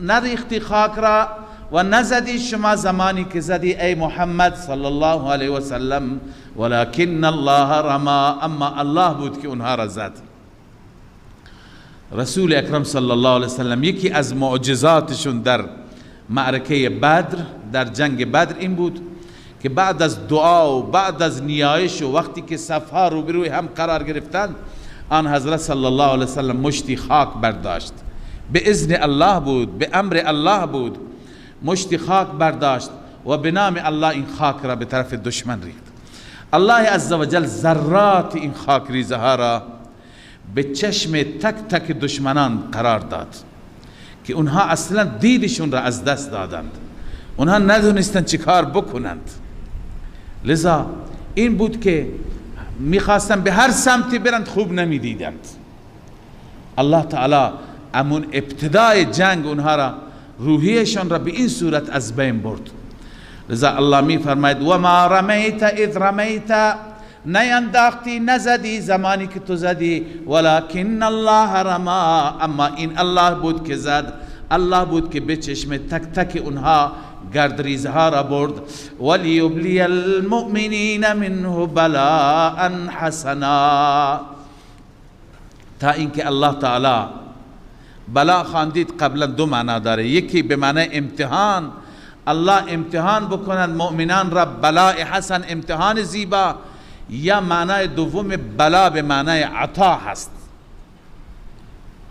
نریختی خاک را و نزدی شما زمانی که زدی ای محمد صلی الله علیه و سلم، ولکن الله رما، اما الله بود که اونها را زد. رسول اکرم صلی الله علیه وسلم یکی از معجزاتشون در معرکه بدر، در جنگ بدر این بود که بعد از دعا و بعد از نیایش و وقتی که صفها روبروی هم قرار گرفتند، آن حضرت صلی الله علیه وسلم مشتی خاک برداشت. به اذن الله بود، به امر الله بود. مشتی خاک برداشت و به نام الله این خاک را به طرف دشمن ریخت. الله عزوجل ذرات این خاک ریزه ها را به چشم تک تک دشمنان قرار داد که اونها اصلا دیدشون را از دست دادند، اونها ندونستند چی کار بکنند. لذا این بود که میخواستن به هر سمتی برند، خوب نمیدیدند. الله تعالی امون ابتدای جنگ اونها را، روحیشان را به این صورت از بین برد. لذا الله میفرماید و ما رمیت اذ رمیت، نینداختی نزدی زمانی که تو زدی، ولکن الله رما، اما این الله بود که زد، الله بود که به چشم تک تک اونها گردریزها را برد. ولیبلی المؤمنین منه بلاء حسنا، تا اینکه الله تعالی بلا خواندید قبلا دو معنا داره. یکی به معنی امتحان، الله امتحان بکند مؤمنان را، بلاء حسن امتحان زیبا، یا معنای دوم بلا به معنای عطا هست،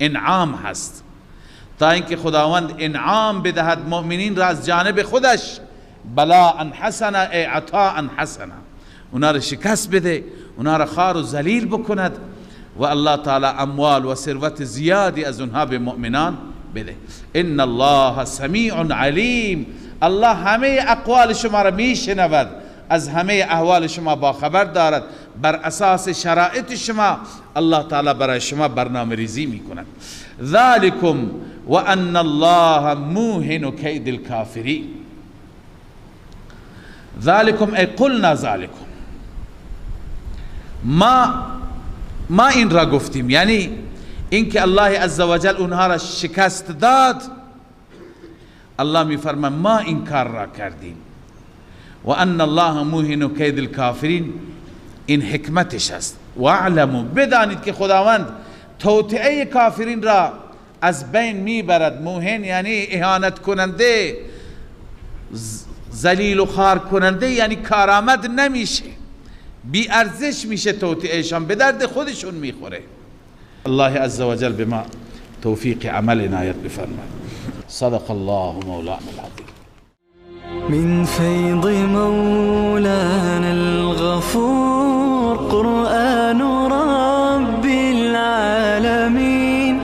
انعام هست، تا اینکه خداوند انعام بدهد مؤمنین را از جانب خودش. بلاء حسنا ای عطاء حسنا، اونا را شکست بده، اونا را خوار و ذلیل بکند و الله تعالی اموال و ثروت زیادی از اونها به مؤمنان بده. ان الله سمیع علیم، الله همه اقوال شما را میشنود، از همه احوال شما باخبر دارد. بر اساس شرایط شما الله تعالی برای شما برنامه ریزی میکند. ذالکم و ان الله موهن کید الکافرین. ذالکم ای قلنا ذالکم، ما این را گفتیم، یعنی اینکه الله عزوجل اونها را شکست داد. الله میفرماید ما این کار را کردیم. و ان الله موهن کید الکافرین، این حکمتش است. و اعلموا، بدانید که خداوند توطئه کافرین را از بین میبرد. موهن یعنی اهانت کننده، ذلیل و خوار کننده، یعنی کارآمد نمیشه، بی ارزش میشه توطئهشان، به درد خودشون میخوره. الله عزوجل به ما توفیق عمل عنایت بفرماید. صدق الله مولانا العظیم. من فيض مولانا الغفور قرآن رب العالمين،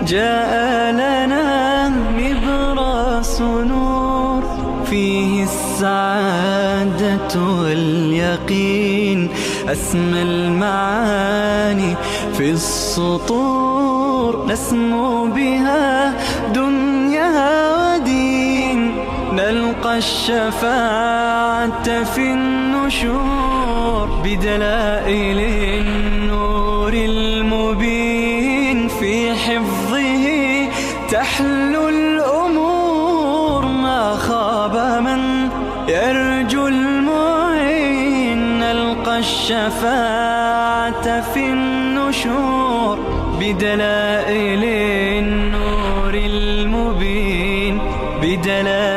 جاء لنا نبراس نور فيه السعادة واليقين، أسمى المعاني في السطور، نسمو بها دنيا ودين، نلقى الشفاعة في النشور بدلائل النور المبين في حفظ به تحلو الأمور. ما خاب من يرجو المعين، نلقى الشفاعة في النشور بدلائل النور المبين، بدلائل